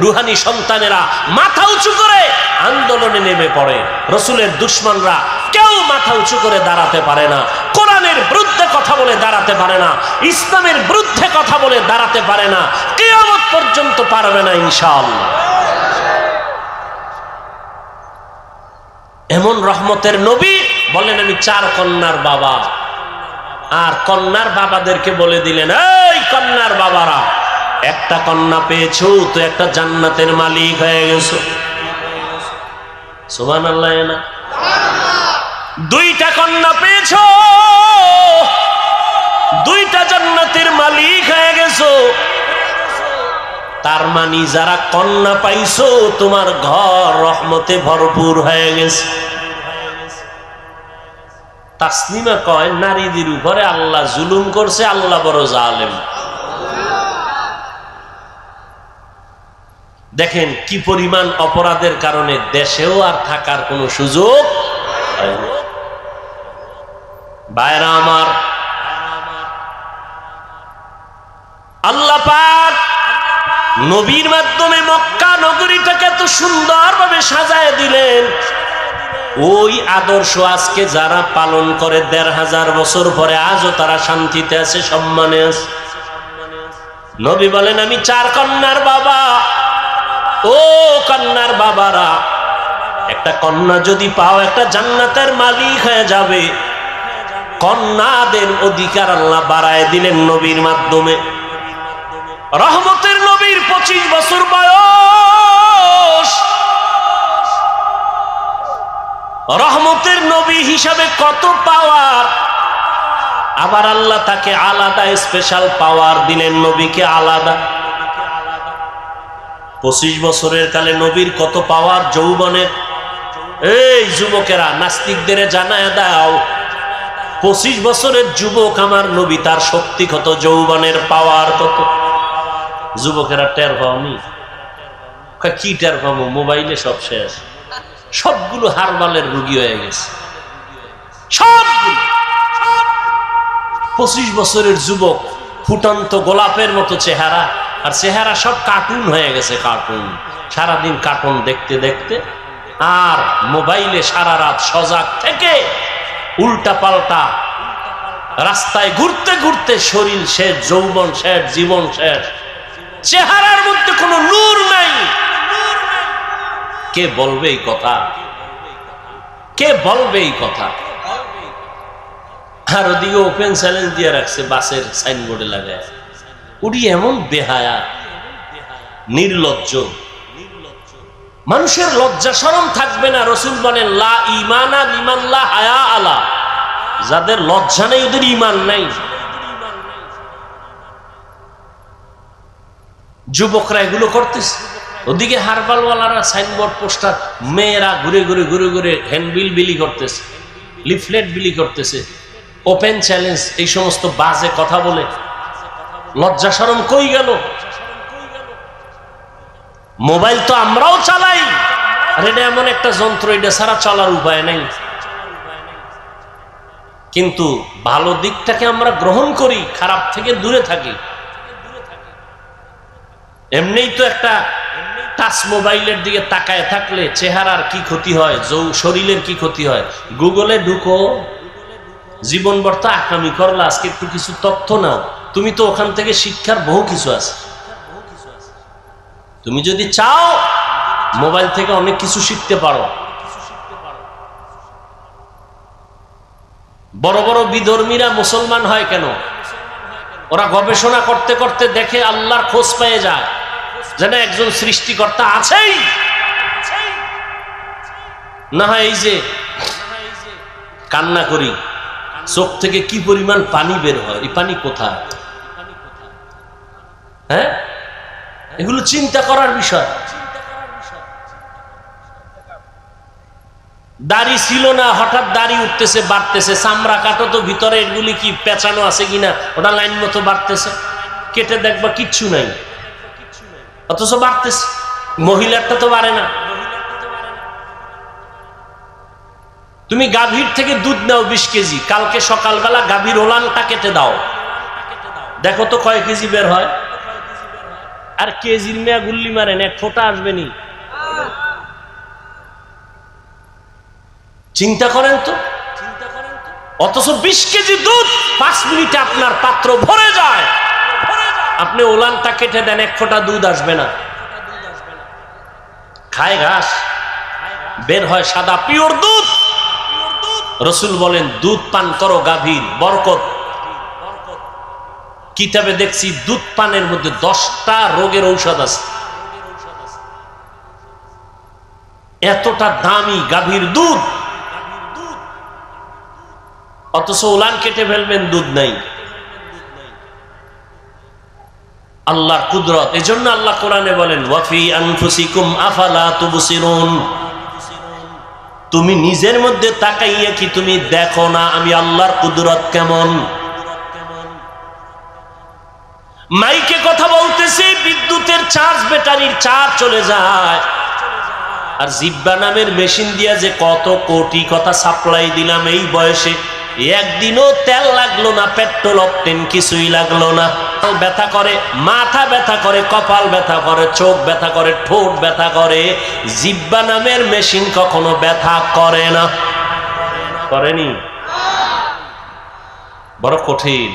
রুহানি সন্তানেরা মাথা উঁচু করে আন্দোলনে নেমে পড়ে। রাসূলের দুশমনরা কেউ মাথা উঁচু করে দাঁড়াতে পারে না, কোরআনের বিরুদ্ধে কথা বলে দাঁড়াতে পারে না, ইসলামের বিরুদ্ধে কথা বলে দাঁড়াতে পারে না, কিয়ামত পর্যন্ত পারবে না ইনশাআল্লাহ। এমন রহমতের নবী বলেন, আমি 4 কন্যার বাবা। আর কন্যার বাবাদেরকে বলে দিলেন, এই কন্যার বাবারা, একটা কন্যা পেয়েছো তো একটা জান্নাতের মালিক হয়ে গেছো। সুবহানাল্লাহ না? দুইটা কন্যা পেয়েছো, দুইটা জান্নাতের মালিক হয়ে গেছো। তার মানে যারা কন্যা পাইছো তোমার ঘর রহমতে ভরপুর হয়ে গেছে। তাসলিমা কয়, নারীদের উপরে আল্লাহ জুলুম করছে, আল্লাহ বড় জালেম। দেখেন কি পরিমাণ অপরাধের কারণে দেশেও আর থাকার কোনো সুযোগ হয় না। ভাইরা আমার, আল্লাহ পাক নবীর মাধ্যমে মক্কা নগরীটাকে এত সুন্দরভাবে সাজায় দিলেন। ওই আদর্শ আজকে যারা পালন করে ১৫০০ বছর পরে আজও তারা শান্তিতে আছে, সম্মানে আছে। নবী বলেন, আমি 4 কন্যার বাবা। ও কন্যার বাবারা, একটা কন্যা যদি পাও একটা জান্নাতের মালিক হয়ে যাবে। কন্যাদের অধিকার আল্লাহ বাড়ায় দিলেন নবীর মাধ্যমে। রহমতের নবীর 25 বছর বয়স, রহমতের নবী হিসাবে কত পাওয়ার। আবার আল্লাহ তাকে আলাদা স্পেশাল পাওয়ার দিলেন, নবীকে আলাদা। 25 বছরের কালে নবীর কত পাওয়ার যৌবনের। এই যুবকেরা, নাস্তিকদের জানায় দাও, 25 বছরের যুবক আমার নবী, তার শক্তি কত, যৌবনের পাওয়ার কত। যুবকেরা টের পাওনি? কি টের পাবো? মোবাইলে সব শেষ, সবগুলো হারবালের রোগী হয়ে গেছে সবগুলো। 25 বছরের যুবক, ফুটন্ত গোলাপের মতো চেহারা, আর চেহারা সব কার্টুন হয়ে গেছে, কার্টুন। সারাদিন কার্টুন দেখতে দেখতে আর মোবাইলে সারা রাত সজাগ থেকে উল্টা পাল্টা রাস্তায় ঘুরতে ঘুরতে শরীর শেষ, যৌবন শেষ, জীবন শেষ, চেহারার মধ্যে কোনো নূর নাই। কে বলবে এই কথা? কে বলবে এই কথা? আর ওদিকে ওপেন চ্যালেঞ্জ দিয়ে রাখছে বাসের সাইনবোর্ডে লাগায়। উনি এমন বেহায়া, নির্লজ্জ। মানুষের লজ্জা শরম থাকবে না। রাসূল বলেন, লা ঈমানা লিমান লা হায়া আলা। যাদের লজ্জা নেই ওদের ঈমান নাই। যুবকরা এগুলো করতেছে, ওদিকে হারবালওয়ালারা সাইনবোর্ড পোস্টার, মেয়েরা ঘুরে ঘুরে ঘুরে ঘুরে হ্যান্ডবিল বিলি করতেছে, লিফলেট বিলি করতেছে, ওপেন চ্যালেঞ্জ, এই সমস্ত বাজে কথা বলে। লজ্জা শরম কই গেল? মোবাইল তো আমরাও চালাই, আর এটা এমন একটা যন্ত্র, এটা ছাড়া চলার উপায় নাই। কিন্তু ভালো দিকটাকে আমরা গ্রহণ করি, খারাপ থেকে দূরে থাকি। এমনিই তো একটা টাচ মোবাইলের দিকে তাকায় থাকলে চেহারার কি ক্ষতি হয়, শরীরের কি ক্ষতি হয়। গুগলে ঢুকো, জীবন বর্তা আকামি করলা, আজকে একটু কিছু তথ্য নাও, তুমি তো ওখান থেকে শিক্ষার বহু কিছু আছে। তুমি যদি চাও মোবাইল থেকে অনেক কিছু শিখতে পারো। বড় বড় বিধর্মীরা মুসলমান হয় কেন? ওরা গবেষণা করতে করতে দেখে আল্লাহর খোঁজ পেয়ে যায়, যেন একজন সৃষ্টিকর্তা আছেই। না হয় এই যে কান্না করি, চোখ থেকে কি পরিমাণ পানি বের হয়, এই পানি কোথায়? হ্যাঁ, এগুলো চিন্তা করার বিষয়। দাড়ি ছিল না, হঠাৎ দাড়ি উঠতেছে, বাড়তেছে। চামড়া কাটো তো ভিতরে, এগুলি কি পেঁচানো আছে কিনা, ওটা লাইন মতো বাড়তেছে। কেটে দেখবা কিচ্ছু নাই, অথচ বাড়তেছে। মহিলারটা তো বাড়ে না। তুমি গাভীর থেকে দুধ নাও 20 কেজি, কালকে সকালবেলা গাভীর ওলানটা কেটে দাও, দেখো তো কয় কেজি বের হয়। আর কেজির মেয়া গুল্লি মারেন, এক ফোঁটা আসবে নি। চিন্তা করেন তো। অথচ 20 কেজি দুধ 5 মিনিটে আপনার পাত্র ভরে যায়। আপনি ওলানটা কেটে দেন, এক ফোঁটা দুধ আসবে না। খায় ঘাস, বের হয় সাদা পিওর দুধ। রাসূল বলেন, দুধ পান করো গাভীর, বরকত। কিতাবে দেখছি দুধ পানের মধ্যে 10টা রোগের ঔষধ আছে। এতটা দামি গাভীর দুধ, অথচ উলান কেটে ফেলবেন, দুধ নাই। আল্লাহর কুদরত। এজন্য আল্লাহ কোরআনে বলেন ওয়াফি আনফুসিকুম আফালা তুবসিরুন, তুমি নিজের মধ্যে তাকাইয়া কি তুমি দেখো না আমি আল্লাহর কুদরত কেমন? মাইকে কথা বলতেছি, বিদ্যুতের চার্জ, ব্যাটারির চার্জ চলে যায়, আর জিব্বা নামের মেশিন দিয়া যে কত কোটি কথা সাপ্লাই দিলাম এই বয়সে, একদিনও তেল লাগলো না, পেট্রোল অকটেন কিছুই লাগলো না। ব্যথা করে, মাথা ব্যথা করে, কপাল ব্যথা করে, চোখ ব্যথা করে, ঠোঁট ব্যথা করে, জিব্বা নামের মেশিন কখনো ব্যথা করে না। করেনি? বড় কঠিন।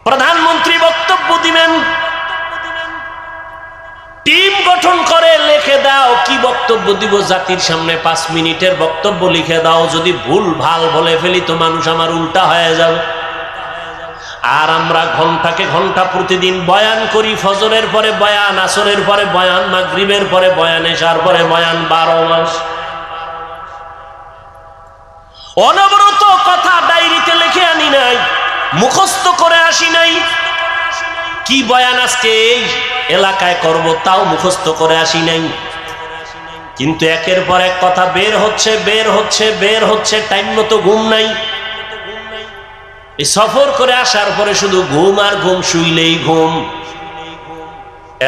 প্রধানমন্ত্রী বক্তব্য দিবেন, টিম গঠন করে লিখে দাও কি বক্তব্য দিব জাতির সামনে, 5 মিনিটের বক্তব্য লিখে দাও, যদি ভুল ভাল বলে ফেলি তো মানুষ আমার উল্টা হয়ে যাবে। আর আমরা ঘন্টাকে ঘন্টা প্রতিদিন বয়ান করি, ফজরের পরে বয়ান, আসরের পরে বয়ান, মাগরিবের পরে বয়ান, এশার পরে বয়ান, 12 মাস অনবরত কথা ডায়েরিতে লিখে আনি নাই, মুখস্থ করে আসি নাই। কি বয়ান আজকে এই এলাকায় করব তাও মুখস্থ করে আসি নাই, কিন্তু একের পর এক কথা বের হচ্ছে, বের হচ্ছে, বের হচ্ছে, টাইম মতো ঘুম নাই। এই সফর করে আসার পরে শুধু ঘুম আর ঘুম, শুইলেই ঘুম।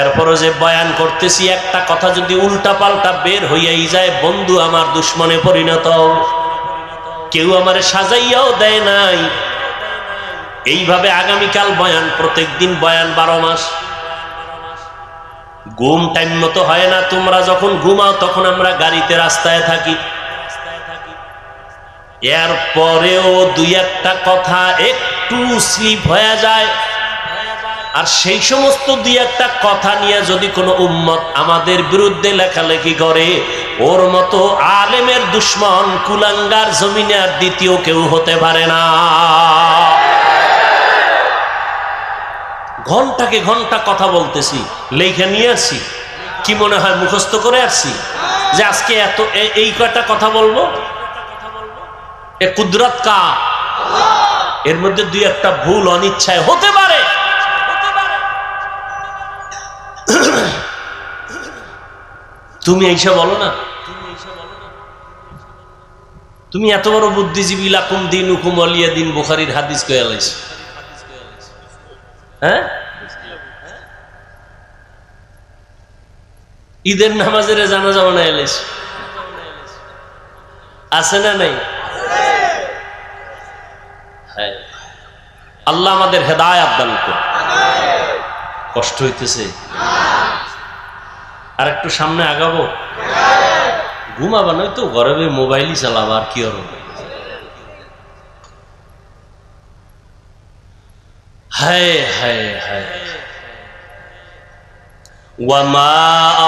এরপরও যে বয়ান করতেছি, একটা কথা যদি উল্টা পাল্টা বের হইয়াই যায়, বন্ধু আমার দুশ্মনে পরিণত। কেউ আমারে সাজাইয়াও দেয় নাই। এইভাবে আগামীকাল বয়ান, প্রত্যেকদিন বয়ান, 12 মাস। ঘুম টাইম মতো হয় না। তোমরা যখন ঘুমাও তখন আমরা গাড়িতে, রাস্তায় থাকি। এরপরেও 2-1টা কথা একটু স্লিপ হয়ে যায়, আর সেই সমস্ত 2-1টা কথা নিয়ে যদি কোনো উম্মত আমাদের বিরুদ্ধে লেখালেখি করে, ওর মতো আলেমের দুশ্মন কুলাঙ্গার জমিনে আর দ্বিতীয় কেউ হতে পারে না। ঘন্টাকে ঘন্টা কথা বলতেছি, লেখা নিয়ে আসছি, কি মনে হয় মুখস্থ করে আসছি যে আজকে এত এই কয়টা কথা বলবো? এ কুদরত কা, এর মধ্যে 2-1টা ভুল অনিচ্ছায় হতে পারে। তুমি এইসব বলো না, তুমি এত বড় বুদ্ধিজীবী, লাকুম দীনুকুম ওয়ালিয়া দীন, বুখারীর হাদিস কইয়া লাইছো। হ্যাঁ, ঈদের নামাজের জানাজা বানায় লাইছো, আছে না নাই? হ্যাঁ, আল্লাহ আমাদের হেদায়েত দান করুন। কষ্ট হইতেছে, আর একটু সামনে আগাবো। ঘুমাবা নয় তো ঘরে মোবাইলই চালাবা, আর কি হবে? হায় হায় হায়। ওয়ামা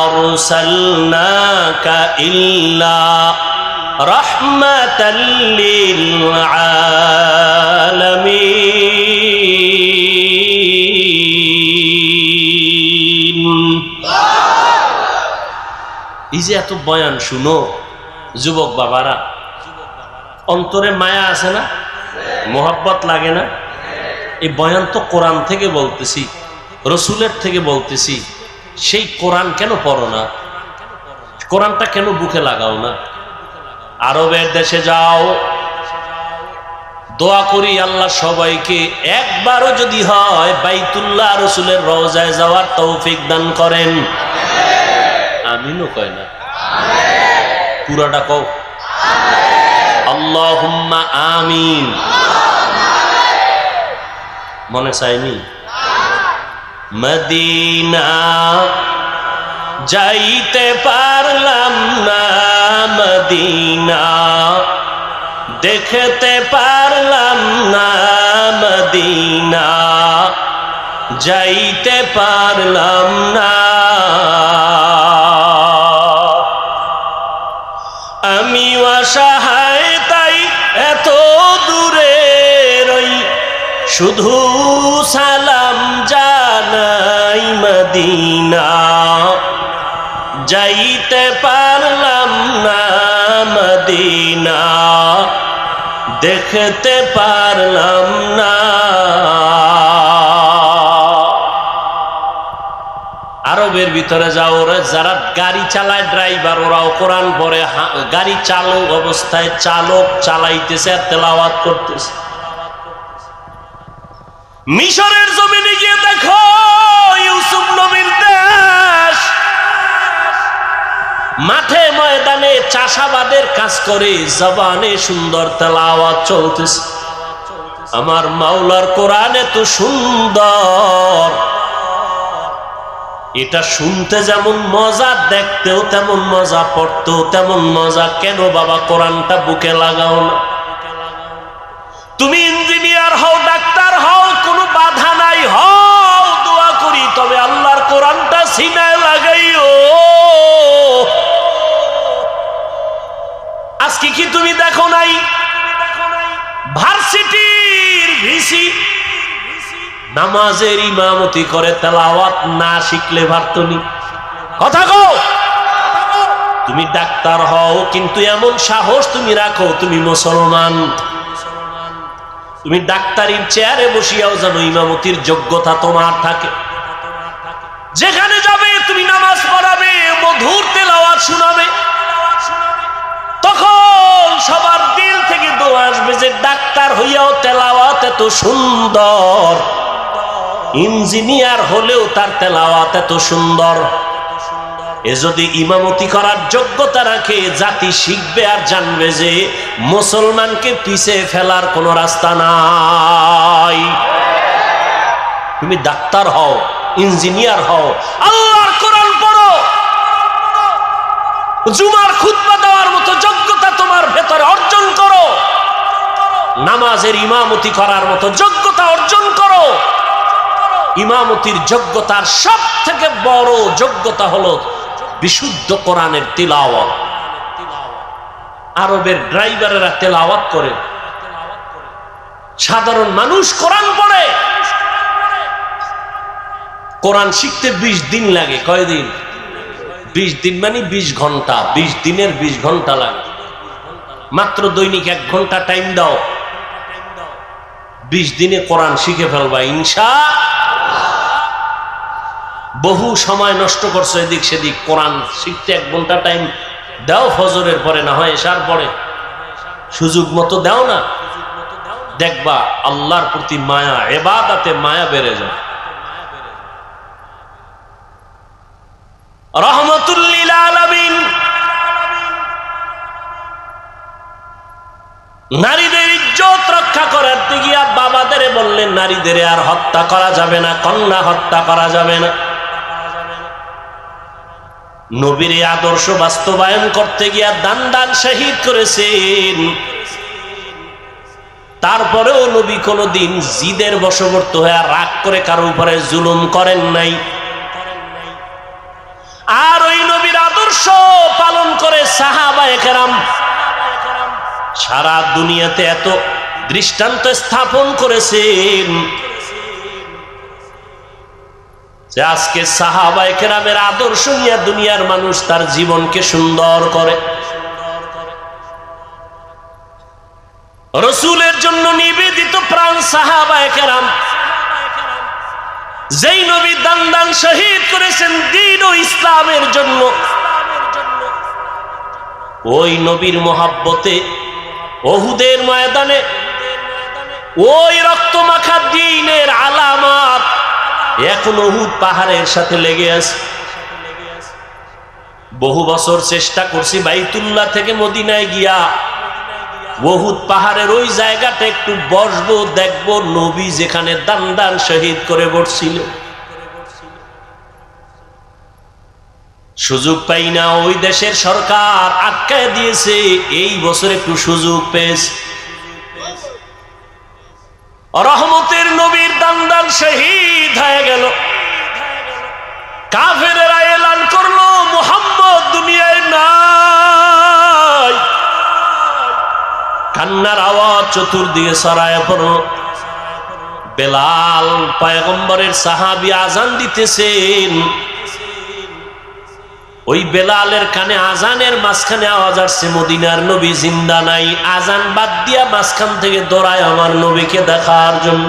আরসালনাকা ইল্লা রাহমাতাল লিল আলামিন। এই যে এত বয়ান শুনো যুবক বাবারা, অন্তরে মায়া আছে না? মোহাব্বত লাগে না? এই বয়ান তো কোরআন থেকে বলতেছি, রসুলের থেকে বলতেছি। সেই কোরআন কেন পড়ো না? কোরআনটা কেন বুকে লাগাও না? আরবের দেশে যাও, দোয়া করি আল্লাহ সবাইকে একবারও যদি হয় বাইতুল্লাহ রসুলের রওজায় যাওয়ার তৌফিক দান করেন। আমিনও কয় না, পুরাটা কও আল্লাহুম্মা আমিন। মনে চাইনি? মদিনা যাইতে পারলাম না, মদিনা দেখতে পারলাম না, মদিনা যাইতে পারলাম না। আমি অসহায় তাই এত দূরে রই, শুধু মদিনা যাইতে পারলাম না মদিনা দেখতে পারলাম না। আরবের ভিতরে যাও, ওরা যারা গাড়ি চালায় ড্রাইভার, ওরাও কোরআন পড়ে, গাড়ি চালক অবস্থায় চালক চালাইতেছে আর তেলাওয়াত করতেছে। মিশরের জমিনে গিয়ে দেখো, ইউসুফ নবীর দেশ, মাঠে ময়দানে চাষাবাদের কাজ করে জবানে সুন্দর তেলাওয়াত চলতেছে। আমার মাওলার কোরআন এত সুন্দর, এটা শুনতে যেমন মজা, দেখতেও তেমন মজা, পড়তেও তেমন মজা। কেন বাবা কোরআনটা বুকে লাগাও না? তুমি ইঞ্জিনিয়ার হও, ডাক্তার হও, কোনো বাধা নাই, হও, দোয়া করি, তবে আল্লাহর কোরআনটা সিনায় লাগাইও। আজকে কি তুমি দেখো নাই ভার্সিটির ভিসি নামাজের ইমামতি করে, তেলাওয়াত না শিখলে পারতনি? কথা কও। তুমি ডাক্তার হও, কিন্তু এমন সাহস তুমি রাখো তুমি মুসলমান, তুমি ডাক্তারির চেয়ারে বসিয়াও যেন ইমামতির যোগ্যতা তোমার থাকে। যেখানে যাবে তুমি নামাজ পড়াবে, মধুর তেলাওয়াত শোনাবে, তখন সবার দিল থেকে দোয়া আসবে যে ডাক্তার হইয়াও তেলাওয়াত এত সুন্দর, ইঞ্জিনিয়ার হলেও তার তেলাওয়াত এত সুন্দর। এ যদি ইমামতি করার যোগ্যতা রাখে, জাতি শিখবে আর জানবে যে মুসলমানকে পিছে ফেলার কোনো রাস্তা নাই। তুমি ডাক্তার হও, ইঞ্জিনিয়ার হও, আল্লাহর কোরআন পড়ো, জুমার খুতবা দেওয়ার মতো যোগ্যতা তোমার ভেতরে অর্জন করো, নামাজের ইমামতি করার মতো যোগ্যতা অর্জন করো। ইমামতির যোগ্যতার সব থেকে বড় যোগ্যতা হলো বিশুদ্ধ কোরআনের তিলাওয়াত। আরবের ড্রাইভারেরা তেলাওয়াত করে, সাধারণ মানুষ কোরআন পড়ে। কোরআন শিখতে 20 দিন লাগে। কয়দিন? 20 দিন মানে 20 ঘন্টা। 20 দিনের 20 ঘন্টা লাগে। মাত্র দৈনিক 1 ঘন্টা টাইম দাও, 20 দিনে কোরআন শিখে ফেলবা ইনশাআল্লাহ। বহু সময় নষ্ট করছো এদিক সেদিক, কোরআন শিখতে 1 ঘন্টা টাইম দাও, ফজরের পরে না হয় এশার পরে, সুযোগ মতো দাও না, দেখবা আল্লাহর প্রতি মায়া, ইবাদতে মায়া বেড়ে যায়। রহমাতুল লিল আলামিন নারীদের ইজ্জত রক্ষা করার দিকে বাবাদের বললেন, নারীদের আর হত্যা করা যাবে না, কন্যা হত্যা করা যাবে না। নবীর আদর্শ বাস্তবায়ন করতে গিয়া দান শহীদ করেছেন। তারপরেও নবী কোনদিন জিদের বশবর্তী হয়ে রাগ করে কারো উপরে জুলুম করেন নাই। আর ওই নবীর আদর্শ পালন করে সাহাবায়ে কেরাম সারা দুনিয়াতে এত দৃষ্টান্ত স্থাপন করেছেন যে আজকে সাহাবায়ে কেরামের আদর্শ নিয়ে দুনিয়ার মানুষ তার জীবনকে সুন্দর করে। রাসূলের জন্য নিবেদিত প্রাণ সাহাবায়ে কেরাম, যেই নবী দান শহীদ করেছেন দ্বীন ও ইসলামের জন্য, ওই নবীর মহব্বতে উহুদের ময়দানে ওই রক্তমাখা দ্বীনের আলামত এখন উহুদ পাহাড়ের সাথে লেগে আছে। বহু বছর চেষ্টা করছি বাইতুল্লাহ থেকে মদিনায় গিয়া উহুদ পাহাড়ের ওই জায়গাটা একটু বসবো, দেখবো নবী যেখানে দান শহীদ করে বসছিল। সুযোগ পাই না, ওই দেশের সরকার আটকায় দিয়েছে। এই বছর একটু সুযোগ পেয়েছে। রহমতের নবীর দান শহীদ হয়ে গেল। কাফেরেরা এলান করলো মুহাম্মদ দুনিয়ায় নাই। কান্নার আওয়াজ চতুর্দিকে ছড়ায় পড়ল। বেলাল পয়গম্বরের সাহাবী আজান দিতেছেন, ওই বেলালের কানে আজানের মাঝখানে আওয়াজ আসছে মদিনার নবী জিন্দা নাই। আজান বাদ দিয়া মাঝখান থেকে দৌড়ায় আমার নবীকে দেখার জন্য।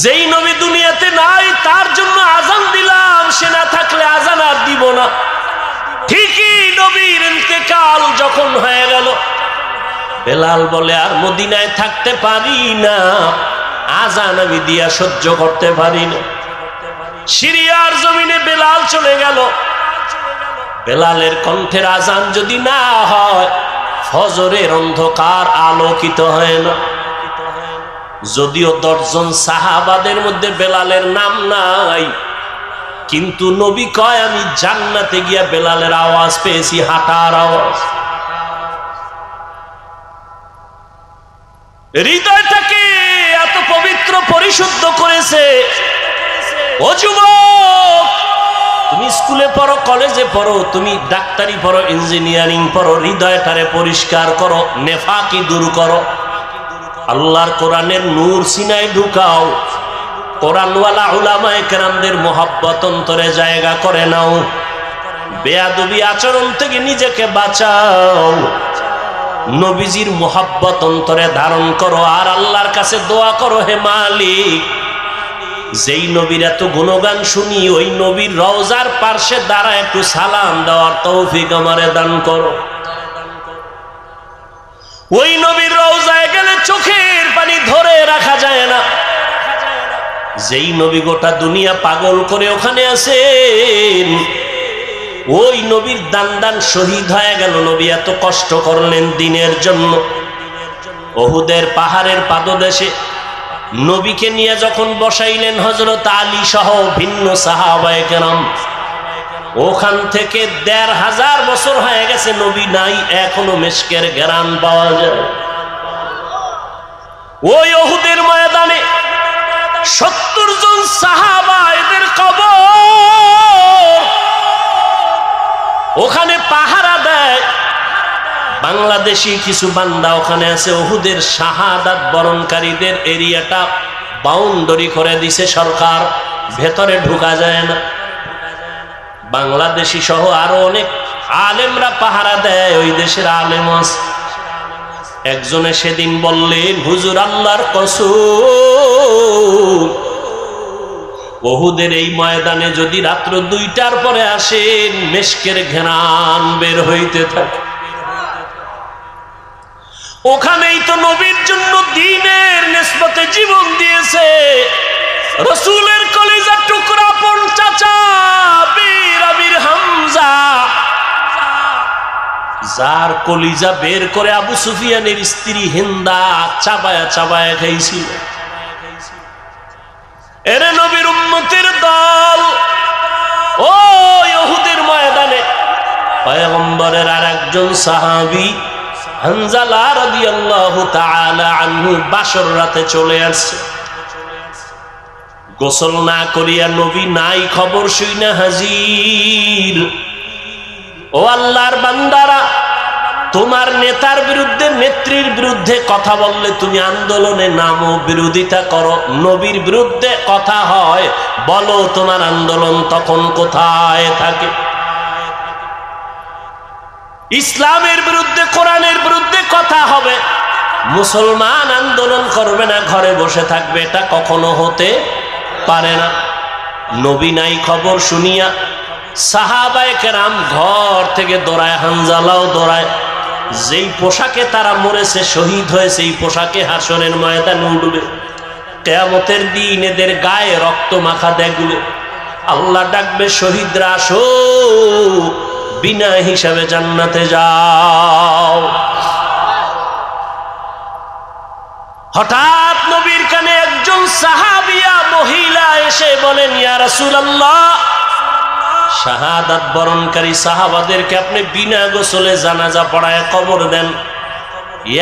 যেই নবী দুনিয়াতে নাই তার জন্য আজান দিলাম, সে না থাকলে আজান আর দিব না। ঠিকই নবীর ইন্তেকাল যখন হয়ে গেল, বেলাল বলে আর মদিনায় থাকতে পারি না, আজান আমি দিয়া সহ্য করতে পারি না। সিরিয়ার জমিনে বেলাল চলে গেল। বেলালের কণ্ঠের আজান যদি না হয়, ফজরের অন্ধকার আলোকিত হয় না। যদিও 10 জন সাহাবাদের মধ্যে বেলালের নাম নাই, কিন্তু নবী কয় আমি জান্নাতে গিয়া বেলালের আওয়াজ পেয়েছি, হাঁটার আওয়াজ। হৃদয়টাকে এত পবিত্র পরিশুদ্ধ করেছে। ও যুবক, তুমি স্কুলে পড়ো, কলেজে পড়ো, তুমি ডাক্তারি পড়ো, ইঞ্জিনিয়ারিং পড়ো, হৃদয়টারে পরিষ্কার করো, নেফাকি দূর করো, আল্লাহর কোরআনের নূর সিনায় ঢুকাও, কোরআনওয়ালা উলামায়ে কেরামদের মোহাব্বত অন্তরে জায়গা করে নাও, বেয়াদবি আচরণ থেকে নিজেকে বাঁচাও, নবীজির মোহাব্বত অন্তরে ধারণ করো, আর আল্লাহর কাছে দোয়া করো, হে মালিক, যেই নবীর এত গুণগান শুনি ওই নবীর রওজার পার্শ্বে দাঁড়া একটু সালাম দেওয়ার তৌফিক আমারে দান করো। ওই নবীর রওজায় গেলে চোখের পানি ধরে রাখা যায় না। যেই নবী গোটা দুনিয়া পাগল করে ওখানে আছেন, ওই নবীর দান শহীদ হয়ে গেল। নবী এত কষ্ট করলেন দিনের জন্য। উহুদের পাহাড়ের পাদদেশে নবীকে নিয়ে যখন বসাইলেন হযরত আলী সহ ভিন্ন সাহাবায়ে কেরাম, ওখান থেকে ১৫০০ বছর হয়ে গেছে, নবী নাই, এখনো মিশকের ঘ্রাণ পাওয়া যায়। ওই উহুদের ময়দানে ৭০ জন সাহাবা, এদের কবর ওখানে পাহারা দেয়। বাংলাদেশি কিছু বান্দা ওখানে আছে। উহুদের শাহাদাত বরণকারীদের এরিয়াটা বাউন্ডারি করে দিছে সরকার, ভেতরে ঢোকা যায় না। বাংলাদেশি সহ আরো অনেক আলেমরা পাহারা দেয়, ওই দেশের আলেম আছে। একজনে সেদিন বললেন, হুজুর আল্লাহর কসম, উহুদের এই ময়দানে যদি রাত্র 2টার পরে আসেন, মিশকের ঘ্রাণ বের হইতে থাকে। ওখানেই তো নবীর জন্য দ্বীনের নিসবতে জীবন দিয়েছে রাসূলের কলিজার টুকরা আপন চাচা বীর আমির হামজা, যার কলিজা বের করে আবু সুফিয়ানের স্ত্রী হিন্দা চাবায়া চাবায়া খাইছিল। এরে নবীর উম্মতের দল, ও উহুদের ময়দানে পয়গম্বরের আরেকজন সাহাবী হানজালা রাদিয়াল্লাহু তাআলা আনহু বাসর রাতে চলে আসছে। গোসল না করিয়া নবী নাই খবর শুইনা হাজির। ও আল্লাহর বান্দারা, তোমার নেতার বিরুদ্ধে, নেত্রীর বিরুদ্ধে কথা বললে তুমি আন্দোলনে নামো, বিরোধিতা করো। নবীর বিরুদ্ধে কথা হয়, বলো তোমার আন্দোলন তখন কোথায় থাকে? ইসলামের বিরুদ্ধে, কোরআনের বিরুদ্ধে কথা হবে, মুসলমান আন্দোলন করবে না, ঘরে বসে থাকবে, এটা কখনো হতে পারে না। নবী নাই খবর শুনিয়া সাহাবায়ে কেরাম ঘর থেকে দৌড়ায়, হানজালাও দৌড়ায়। যেই পোশাকে তারা মরেছে, শহীদ হয়েছে, এই পোশাকে হাসরের ময়দানে উঠবে। কিয়ামতের দিন এদের গায়ে রক্ত মাখা দেখবে। আল্লাহ ডাকবে, শহীদরা আসো, বিনা হিসাবে জান্নাতে যাও। হঠাৎ নবীর কানে একজন সাহাবিয়া মহিলা এসে বলেন, ইয়া রাসূলুল্লাহ, শাহাদাত বরণকারী সাহাবাদেরকে আপনি বিনা গোসলে জানাজা পড়ায় কবর দেন।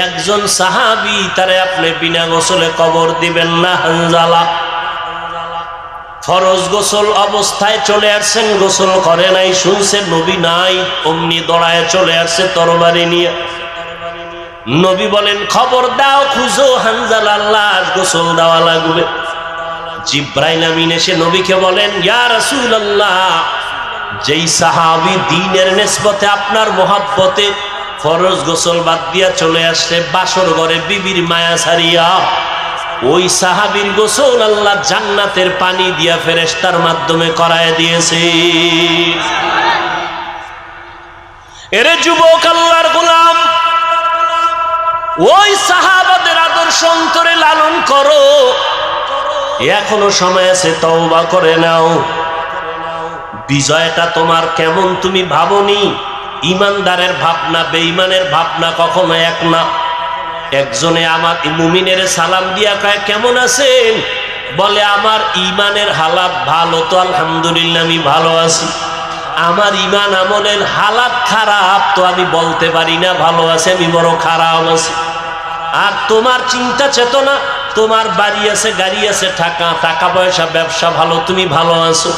একজন সাহাবী, তারে আপনি বিনা গোসলে কবর দিবেন না। হানজালা ফরজ গোসল অবস্থায় চলে আসছেন, গোসল করে নাই, শুনছে নবী নাই, অমনি দৌড়ায় চলে আসছে তরবারি নিয়ে। নবী বলেন খবর দাও, খুঁজো হানজালার লাশ, গোসল দেওয়া লাগবে। জিব্রাইল আমিন এসে নবীকে বলেন, ইয়া রাসূলুল্লাহ, যেই সাহাবী দ্বীনের নিসবতে আপনার মহব্বতে ফরজ গোসল বাদ দিয়া চলে আসছে বাসর ঘরে বিবির মায়া ছাড়িয়া, ওই সাহাবীর গোসল আল্লাহ জান্নাতের পানি দিয়া ফেরেশতার মাধ্যমে করায় দিয়েছে। এরে যুবক আল্লাহর গোলাম, ওই সাহাবাদের আদর্শ অন্তরে লালন করো, এখনো সময় আছে, তওবা করে নাও। বিজয়টা তোমার কেমন তুমি ভাবনি? ইমানদারের ভাবনা বেঈমানের ভাবনা কখনো এক না। একজনে আমার মুমিনের সালাম দিয়া কয় কেমন আছেন, বলে আমার ইমানের হালাত ভালো, তো আলহামদুলিল্লাহ আমি ভালো আছি। আমার ইমান আমলের হালাত খারাপ, তো আমি বলতে পারি না ভালো আছে, আমি বড় খারাপ আছি। আর তোমার চিন্তা চেতনা, তোমার বাড়ি আছে, গাড়ি আছে, টাকা পয়সা, ব্যবসা ভালো, তুমি ভালো আছো।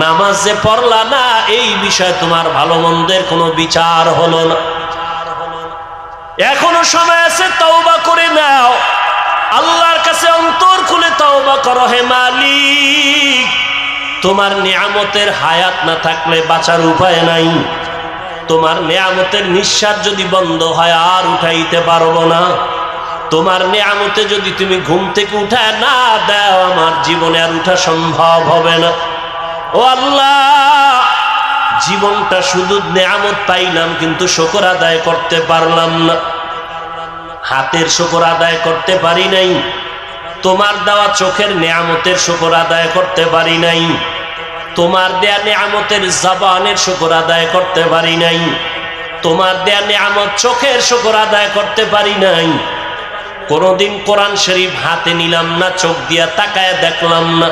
নামাজ যে পড়লা না, এই বিষয়ে তোমার ভালো মন্দের কোনো বিচার হলো না। এখনো সময় আছে, তওবা করে নাও। আল্লাহর কাছে অন্তর খুলে তওবা করো। হে মালিক, তোমার নিয়ামতের হায়াত না থাকলে বাঁচার উপায় নাই। তোমার নিয়ামতের নিঃশ্বাস যদি বন্ধ হয় আর উঠাইতে পারবো না। তোমার নিয়ামতে যদি তুমি ঘুম থেকে উঠায় না দাও, আমার জীবনে আর উঠা সম্ভব হবে না। ও আল্লাহ, জীবনটা শুধু নিয়ামত পাইলাম, কিন্তু শুকর আদায় করতে পারলাম না। হাতের শুকর আদায় করতে পারি নাই, তোমার দেওয়া চোখের নিয়ামতের শুকর আদায় করতে পারি নাই, তোমার দেয়া নিয়ামতের জবানের শুকর আদায় করতে পারি নাই, তোমার দেয়া নিয়ামত চোখের শুকর আদায় করতে পারি নাই। কোনদিন কোরআন শরীফ হাতে নিলাম না, চোখ দিয়া তাকায় দেখলাম না,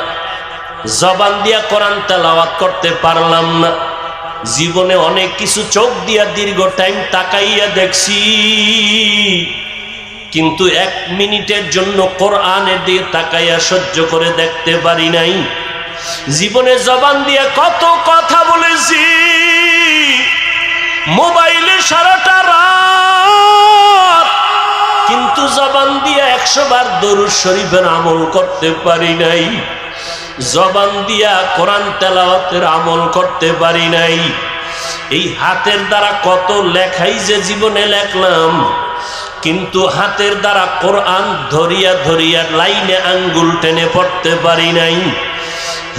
জবান দিয়া কোরআন তেলাওয়াত করতে পারলাম না। জীবনে অনেক কিছু চোখ দিয়া দীর্ঘ টাইম তাকাইয়া দেখছি, কিন্তু 1 মিনিটের জন্য কোরআনের দিকে তাকাইয়া সহ্য করে দেখতে পারি নাই। জীবনে জবান দিয়া কত কথা বলেছি, মোবাইলে সারাটা রাত, কিন্তু জবান দিয়া 100 বার দরুদ শরীফের আমল করতে পারি নাই। জবান দিয়া কোরআন তেলাওয়াতের আমল করতে পারি নাই। এই হাতের দ্বারা কত লেখাই যে জীবনে লেখলাম, কিন্তু হাতের দ্বারা কোরআন ধরিয়া ধরিয়া লাইনে আঙ্গুল টেনে পড়তে পারি নাই।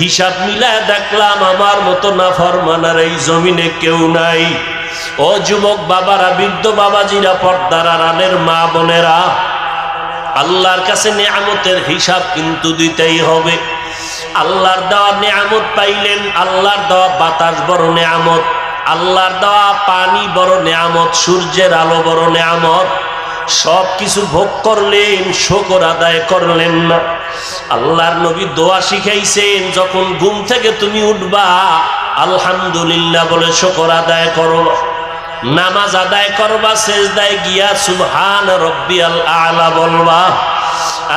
হিসাব মিলায় দেখলাম আমার মতো নাফরমানের এই জমিনে কেউ নাই। ও যুবক বাবারা, বৃদ্ধ বাবাজিরা, পর্দার আড়ালের মা বোনেরা, আল্লাহর কাছে নিয়ামতের হিসাব কিন্তু দিতেই হবে। আল্লাহর দেওয়া নিয়ামত পাইলেন, আল্লাহর দেওয়া বাতাস বড় নিয়ামত, আল্লাহর দেওয়া পানি বড় নিয়ামত, সূর্যের আলো বড় নিয়ামত। সব কিছু ভোগ করলেন, শুকর আদায় করলেন না। আল্লাহর নবী দোয়া শিখাইছেন, যখন ঘুম থেকে তুমি উঠবা আলহামদুলিল্লাহ বলে শুকর আদায় করো। নামাজ আদায় করবা, সেজদায় গিয়া সুবহান রব্বিয়াল আলা বলবা।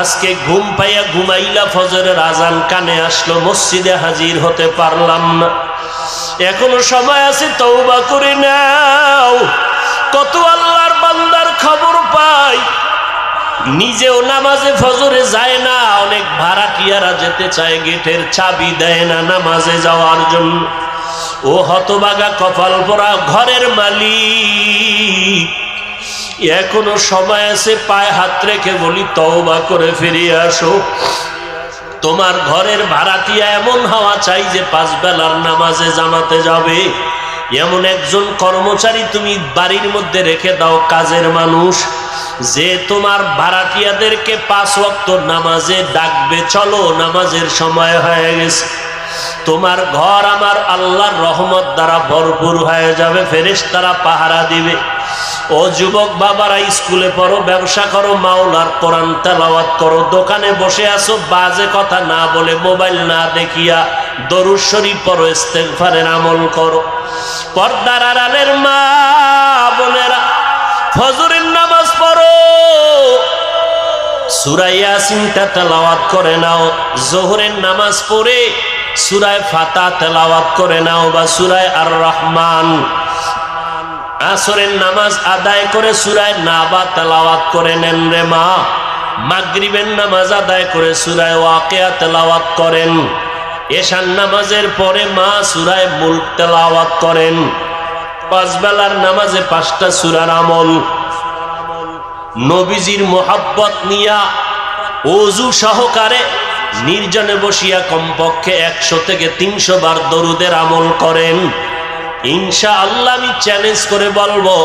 আজকে ঘুম পাইয়া ঘুমাইলা, ফজরের আজান কানে আসলো, মসজিদে হাজির হতে পারলাম না। এখনো সময় আছে, তওবা করে নাও। কত আল্লাহর বান্দার খবর পাই, নিজেও নামাজে ফজরে যায় না, অনেক ভাড়াটিয়ারা যেতে চায়, গেটের চাবি দেয় না নামাজে যাওয়ার জন্য। ও হতভাগা কপাল পোড়া ঘরের মালিক, এখনো সময় আছে, পায়ে হাত রেখে বলি তওবা করে ফিরিয়ে আসো। তোমার ঘরের ভাড়াটিয়া এমন হওয়া চাই যে 5 বেলার নামাজে জামাতে যাবে। এমন একজন কর্মচারী তুমি বাড়ির মধ্যে রেখে দাও, কাজের মানুষ, যে তোমার ভাড়াটিয়াদেরকে 5 ওয়াক্ত নামাজে ডাকবে, চলো নামাজের সময় হয়ে গেছে। তোমার ঘর আমার আল্লাহর রহমত দ্বারা ভরপুর হয়ে যাবে, ফেরেশতারা পাহারা দিবে। ও যুবক বাবারা, স্কুলে পড়ো, ব্যবসা করো, মাওলার কোরআন তেলাওয়াত করো, দোকানে বসে আসো, বাজে কথা না বলে, মোবাইল না দেখিয়া দরুদ শরীফ পড়ো, ইস্তেগফারের আমল করো। পর্দার আড়ালের মা বোনেরা, ফজরের নামাজ পড়ো, সূরা ইয়াসিন তেলাওয়াত করে নাও। যোহরের নামাজ পড়ে সূরা ফাতিহা তেলাওয়াত করে নাও, বা সূরা আর রহমান। আসরের নামাজ আদায় করে সূরা নাবা তেলাওয়াত করে নেন রে মা। মাগরিবের নামাজ আদায় করে সূরা ওয়াকিয়া তেলাওয়াত করেন। এশার নামাজের পরে মা সূরা মুলক তেলাওয়াত করেন। পাঁচ বেলার নামাজে 5টা সূরার আমল। নবীজির মোহাব্বত নিয়া ওযু সহকারে নির্জনে বসিয়া কমপক্ষে 100 থেকে 300 বার দরুদের আমল করেন। ইনশাআল্লাহ আমি চ্যালেঞ্জ করে বলবো,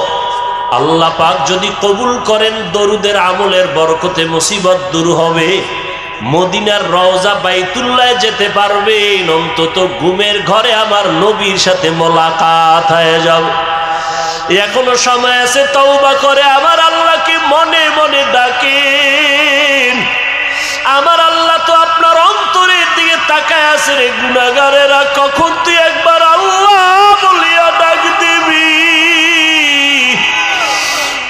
আল্লাহ পাক যদি কবুল করেন দরুদের আমলের বরকতে মুসিবত দূর হবে। মদিনার রওজা বাইতুল্লাহ যেতে পারবেন, অন্তত ঘুমের ঘরে আমার নবীর সাথে মোলাকাত হয়ে যাবে। এখনো সময় আছে, তওবা করে আমার আল্লাহকে মনে মনে ডাকেন। আমার আল্লাহ তো আপনার অন্তরের দিকে তাকায় আছে রে গুনাহগারেরা, কখন তুই একবার আল্লাহ বলিয়া ডাক দিবি,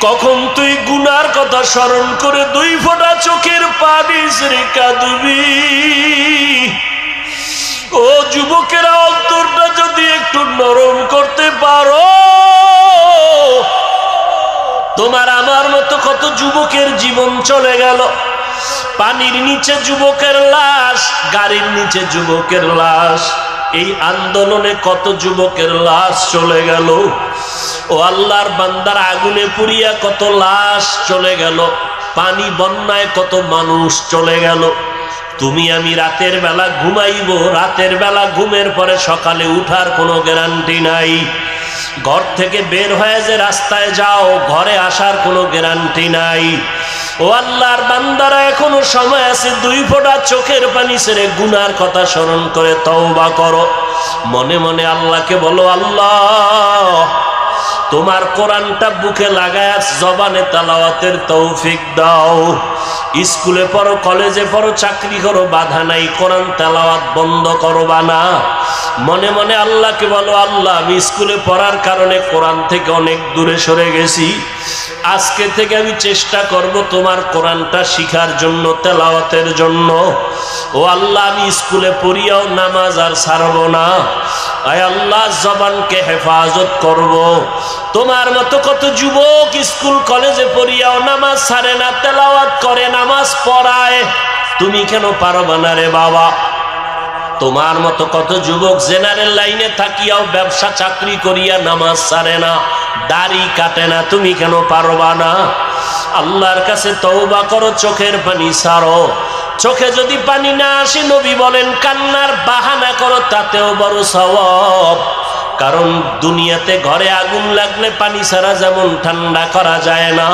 কখন তুই গুনার কথা স্মরণ করে 2 ফোঁটা চোখের পানি ছেড়ে কাঁদবি। ও যুবকেরা, অন্তরটা যদি একটু নরম করতে পারো, তোমার আমার মতো কত যুবকের জীবন চলে গেল। পানির নিচে যুবকের লাশ, গাড়ির নিচে যুবকের লাশ, এই আন্দোলনে কত যুবকের লাশ চলে গেল। ও আল্লাহর বান্দার আগুনে পুড়িয়া কত লাশ চলে গেল, পানি বন্যায় কত মানুষ চলে গেল। তুমি আমি রাতের বেলা ঘুমাইব, রাতের বেলা ঘুমের পরে সকালে উঠার কোনো গ্যারান্টি নাই। ঘর থেকে বের হয়ে যে রাস্তায় যাও, ঘরে আসার কোনো গ্যারান্টি নাই। ও আল্লাহর বান্দারা, এখনো সময় আছে, 2 ফোঁটা চোখের পানি ছেড়ে গুনার কথা স্মরণ করে তওবা করো। মনে মনে আল্লাহকে বলো, আল্লাহ তোমার কোরআনটা বুকে লাগায় জবানে তেলাওয়াতের তৌফিক দাও। স্কুলে পড়ো, কলেজে পড়ো, চাকরি করো, বাধা নাই, কোরআন তেলাওয়াত বন্ধ করবা না। মনে মনে আল্লাহকে বলো, আল্লাহ আমি স্কুলে পড়ার কারণে কোরআন থেকে অনেক দূরে সরে গেছি, আজকে থেকে আমি চেষ্টা করব তোমার কোরআনটা শিখার জন্য, তেলাওয়াতের জন্য। ও আল্লাহ, আমি স্কুলে পড়িয়াও নামাজ আর ছাড়ব না। আয় আল্লাহ, জবানকে হেফাজত করব। তোমার মতো কত যুবক স্কুল কলেজে পড়িয়াও নামাজ ছাড়ে না, তেলাওয়াত করে, নামাজ পড়ায়, তুমি কেন পারবা না রে বাবা? তোমার মতো কত যুবক জেনারেল লাইনে থাকিয়াও ব্যবসা চাকরি করিয়া নামাজ ছাড়ে না, দাড়ি কাটে না, তুমি কেন পারবা না? আল্লাহর কাছে তওবা করো, চোখের পানি ছাড়ো। চোখে যদি পানি না আসে, নবী বলেন কান্নার বাহানা করো, তাতেও বড় সওয়াব। কারণ দুনিয়াতে ঘরে আগুন লাগলে পানি ছাড়া যেমন ঠান্ডা করা যায় না,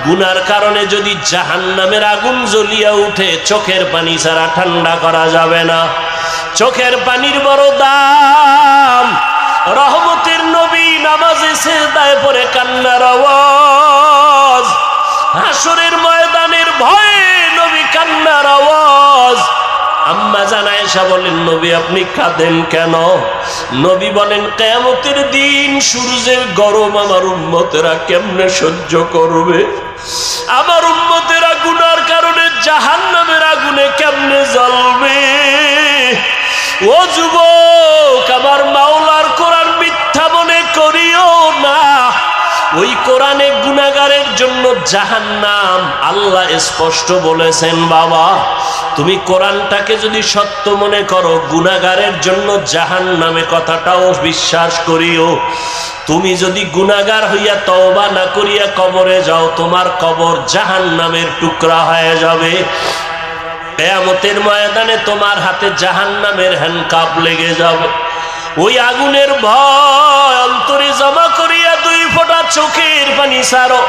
গুনার কারণে যদি জাহান্নামের আগুন জ্বলিয়া উঠে, চোখের পানি ছাড়া ঠান্ডা করা যাবে না। চোখের পানির বড় দাম। রহমতের নবী নামাজে সিজদায় পড়ে কান্নার আওয়াজ, হাসরের ময়দানের ভয়ে নবী কান্নার আওয়াজ। আম্মা জান আয়েশা বলেন, নবী আপনি কাঁদেন কেন? নবী বলেন, কিয়ামতের দিন সূর্যের গরম আমার উম্মতেরা কেমনে সহ্য করবে? আমার উম্মতেরা গুনার কারণে জাহান্নামের আগুনে কেমনে জ্বলবে? ও যুবক, আমার মাওলার কোরআন মিথ্যা মনে করিও না। ওই কোরআনে গুনাহগারের জন্য জাহান্নাম আল্লাহ স্পষ্ট বলেছেন। বাবা, তুমি কোরআনটাকে যদি সত্য মনে করো, গুনাহগারের জন্য জাহান্নামে কথাটাও বিশ্বাস করিও। তুমি যদি গুনাহগার হইয়া তওবা না করিয়া কবরে যাও, তোমার কবর জাহান্নামের টুকরা হয়ে যাবে। কিয়ামতের ময়দানে তোমার হাতে জাহান্নামের হ্যান্ডকাপ লেগে যাবে। ওই আগুনের ভয় অন্তরে জমা করিয়া 2 ফোঁটা চোখের পানি ছাড়ো।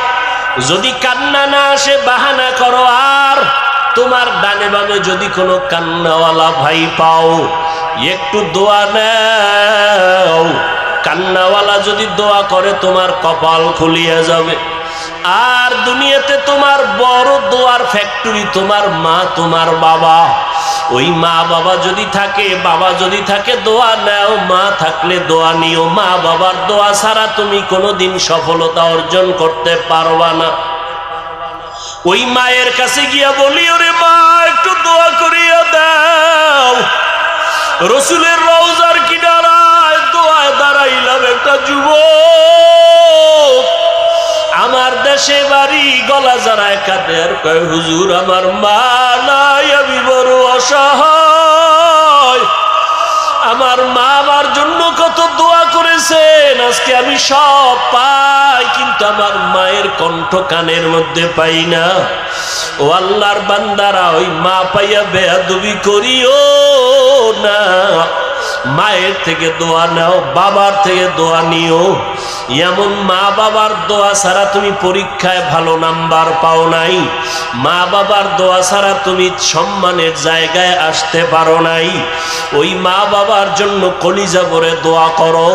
যদি কান্না না আসে, বাহানা করো। আর তোমার ডানে বামে যদি কোনো কান্নাওয়ালা ভাই পাও, একটু দোয়া নাও। কান্নাওয়ালা যদি দোয়া করে, তোমার কপাল খুলিয়া যাবে। আর দুনিয়াতে তোমার বড় দোয়ার ফ্যাক্টরি তোমার মা, তোমার বাবা। ওই মা বাবা যদি থাকে, বাবা যদি থাকে, দোয়া নাও। মা থাকলে দোয়া নিও। মা বাবার দোয়া ছাড়া তুমি কোনোদিন সফলতা অর্জন করতে পারবা না। ওই মায়ের কাছে গিয়া বলি, ওরে মা একটু দোয়া করিয়া দাও। রসুলের রওজার কিনারায় দোয়ায় দাঁড়াইলাম, একটা যুবক আমার দেশে বাড়ি, গলা জড়ায় কাঁদে আর কয়, হুজুর আমার মা নাই, আমি বড় অসহায়। আমার মা আমার জন্য কত দোয়া করেছেন, আজকে আমি সব পাই, কিন্তু আমার মায়ের কণ্ঠ কানের মধ্যে পাই না। ও আল্লাহর বান্দারা, ওই মা পাইয়া বেয়াদবি করিও না। মায়ের থেকে দোয়া নাও, বাবার থেকে দোয়া নিও। এমন মা বাবার দোয়া ছাড়া তুমি পরীক্ষায় ভালো নাম্বার পাও নাই, মা বাবার দোয়া ছাড়া তুমি সম্মানের জায়গায় আসতে পারো নাই। ওই মা বাবার জন্য কলিজা ভরে দোয়া করো।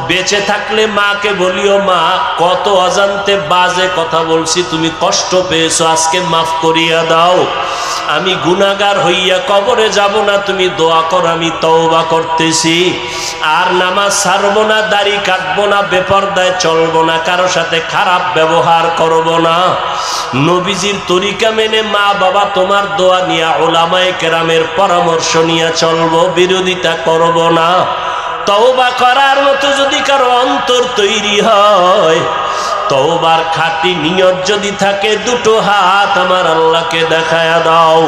বেঁচে থাকলে মাকে বলিও, মা কত অজান্তে বাজে কথা বলছি, তুমি কষ্ট পেয়েছো, আজকে মাফ করিয়া দাও। আমি গুনাহগার হইয়া কবরে যাব না, তুমি দোয়া কর, আমি তওবা করতেছি। আর নামাজ ছাড়বো না, দাড়ি কাটবো না, বেপরদায় চলবো না, কারো সাথে খারাপ ব্যবহার করব না। নবীজির তরিকা মেনে মা বাবা তোমার দোয়া নিয়া, ওলামায়ে কেরামের পরামর্শ নিয়ে চলবো, বিরোধিতা করব না। তওবা করার মতো যদি কারো অন্তর তৈরি হয়, তওবার খাঁটি নিয়ত যদি থাকে, দুটো হাত আমার আল্লাহকে দেখায়া দাও।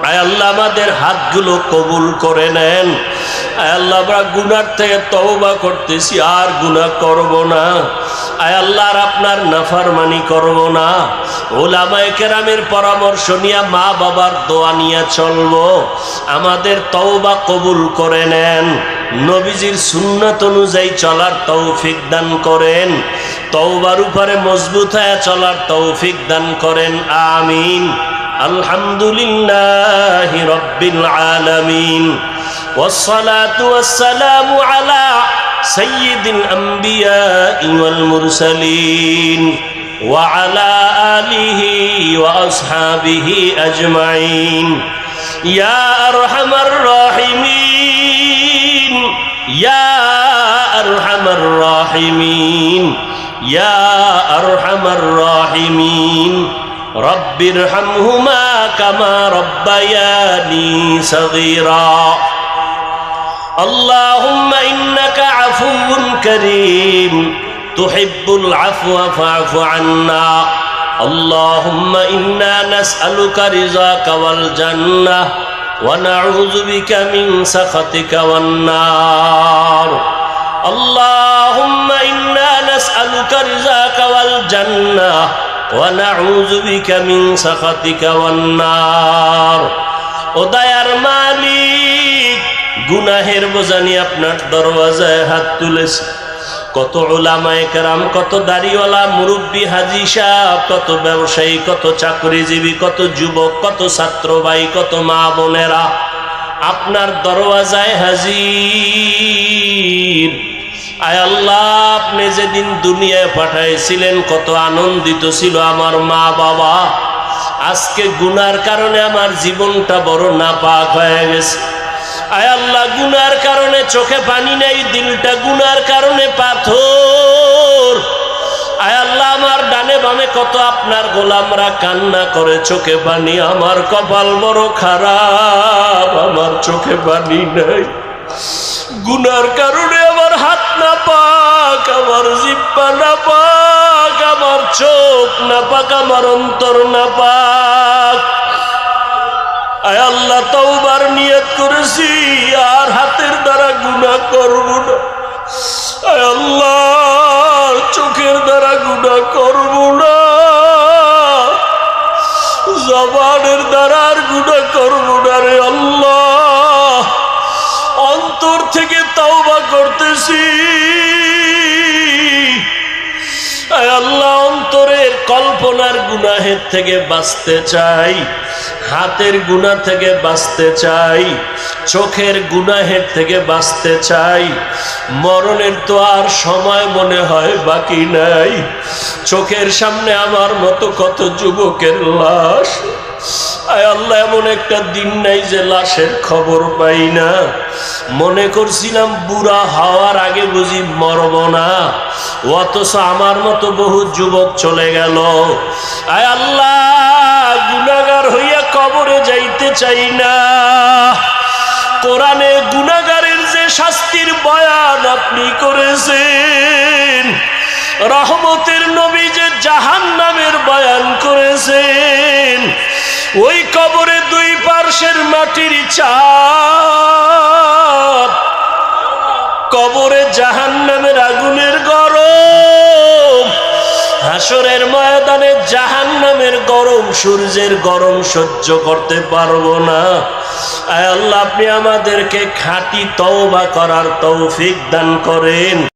আয় আল্লাহ, আমাদের হাতগুলো কবুল করে নেন। আয় আল্লাহ, আমরা গুনার থেকে তওবা করতেছি, আর গুনাহ করব না। আয় আল্লাহ, আর আপনার নাফরমানি করব না। ওলামায়ে কেরামের পরামর্শ নিয়ে, মা বাবার দোয়া নিয়ে চলবো। আমাদের তওবা কবুল করে নেন। নবীজির সুন্নাত অনুযায়ী চলার তৌফিক দান করেন। তওবার উপরে মজবুত হয়ে চলার তৌফিক দান করেন। আমিন। আলহামদুলিল্লাহি রাব্বিল আলামিন, ওয়াসসালাতু ওয়াসসালামু আলা সাইয়্যিদিল আমবিয়াই ওয়াল মুরসালিন ওয়া আলা আলিহি ওয়া আসহাবিহি আজমাইন। ইয়া আরহামার রাহিমিন, ইয়া আরহামার রাহিমিন, ইয়া আরহামার রাহিমিন। রব্বিরহামহুমা কামা রব্বায়ানি সগীরা। আল্লাহুম্মা ইন্নাকা আফুউন কারীম, তুহিব্বুল আফওয়া ফা'ফু আন্না। আল্লাহুম্মা ইন্না নাসআলুকা রিযাকা ওয়াল জান্নাহ ওয়া নাউযু বিকা মিন সাখাতিকা ওয়ান নার। আল্লাহুম্মা ইন্না নাসআলুকা রিযাকা ওয়াল জান্নাহ ওয়া নাউযু বিকা মিন সাখাতিকা ওয়ান নার। ও দয়ার মালিক, গুনাহের বোঝা নিয়ে আপনার দরওয়াজায় হাত তুলেছি। কত উলামায়ে কেরাম, কত দাড়িওয়ালা মুরব্বী হাজী সাহেব, কত ব্যবসায়ী, কত চাকরিজীবী, কত যুবক, কত ছাত্র ভাই, কত মা বোনেরা আপনার দরওয়াজায় হাজির। আয় আল্লাহ, আপনি যেদিন দুনিয়ায় পাঠাইছিলেন কত আনন্দিত ছিল আমার মা বাবা। আজকে গুনার কারণে আমার জীবনটা বড় নাপাক হয়ে গেছে। আয় আল্লাহ, গুনার কারণে চোখে পানি নেই, দিলটা গুনার কারণে পাথর। আয় আল্লাহ, আমার ডানে বামে কত আপনার গোলামরা কান্না করে চোখে পানি। আমার কপাল বড় খারাপ, আমার চোখে পানি নাই। গুনার কারণে আমার হাত না পাক, আমার জিহ্বা না পাক, আমার চোখ না পাক, আমার অন্তর না পাক। আয় আল্লাহ, তওবার নিয়ত করেছি, আর হাতের দ্বারা গুনাহ করব না। আয় আল্লাহ, চোখের দ্বারা গুনাহ করব না, জবানের দ্বারা আর গুনাহ করব না রে আল্লাহ। অন্তর থেকে তওবা করতেছি। আয় আল্লাহ, অন্তরের কল্পনার গুনাহের থেকে বাঁচতে চাই, হাতের গুনাহ থেকে বাঁচতে চাই, চোখের গুনাহের থেকে বাঁচতে চাই। মরণের তো আর সময় মনে হয় বাকি নাই। চোখের সামনে আমার মতো কত যুবকের লাশ। আয় আল্লাহ, এমন একটা দিন নাই যে লাশের খবর পাই না। মনে করছিলাম বুড়া হওয়ার আগে বুঝি মরব না, অথচ আমার মতো বহু যুবক চলে গেল। আয় আল্লাহ, গুনাহগার হইয়া কবরে যাইতে চাই না। কোরআনে গুনাহগারের যে শাস্তির বয়ান আপনি করেছেন, এই শাস্তির বয়ান আমি মানব না। আয় আল্লাহ, গুনাহগার হইয়া কবরে যাইতে চাই না। কোরআনে গুনাহগারের যে শাস্তির বয়ান আপনি করেছেন, এই শাস্তির বয়ান আমি মানব না। আয় আল্লাহ, গুনাহগার হইয়া কবরে যাইতে চাই না। কোরআনে গুনাহগারের যে শাস্তির বয়ান আপনি করেছেন, রহমতের নবী যে জাহান্নামের বয়ান করেছেন, ওই কবরে দুই পার্শ্বের মাটির চাপ, কবরে জাহান্নামের আগুনের গরম, হাসরের ময়দানে জাহান্নামের গরম, সূর্যের গরম সহ্য করতে পারবো না। আয় আল্লাহ, আপনি আমাদেরকে খাঁটি তওবা করার তৌফিক দান করেন।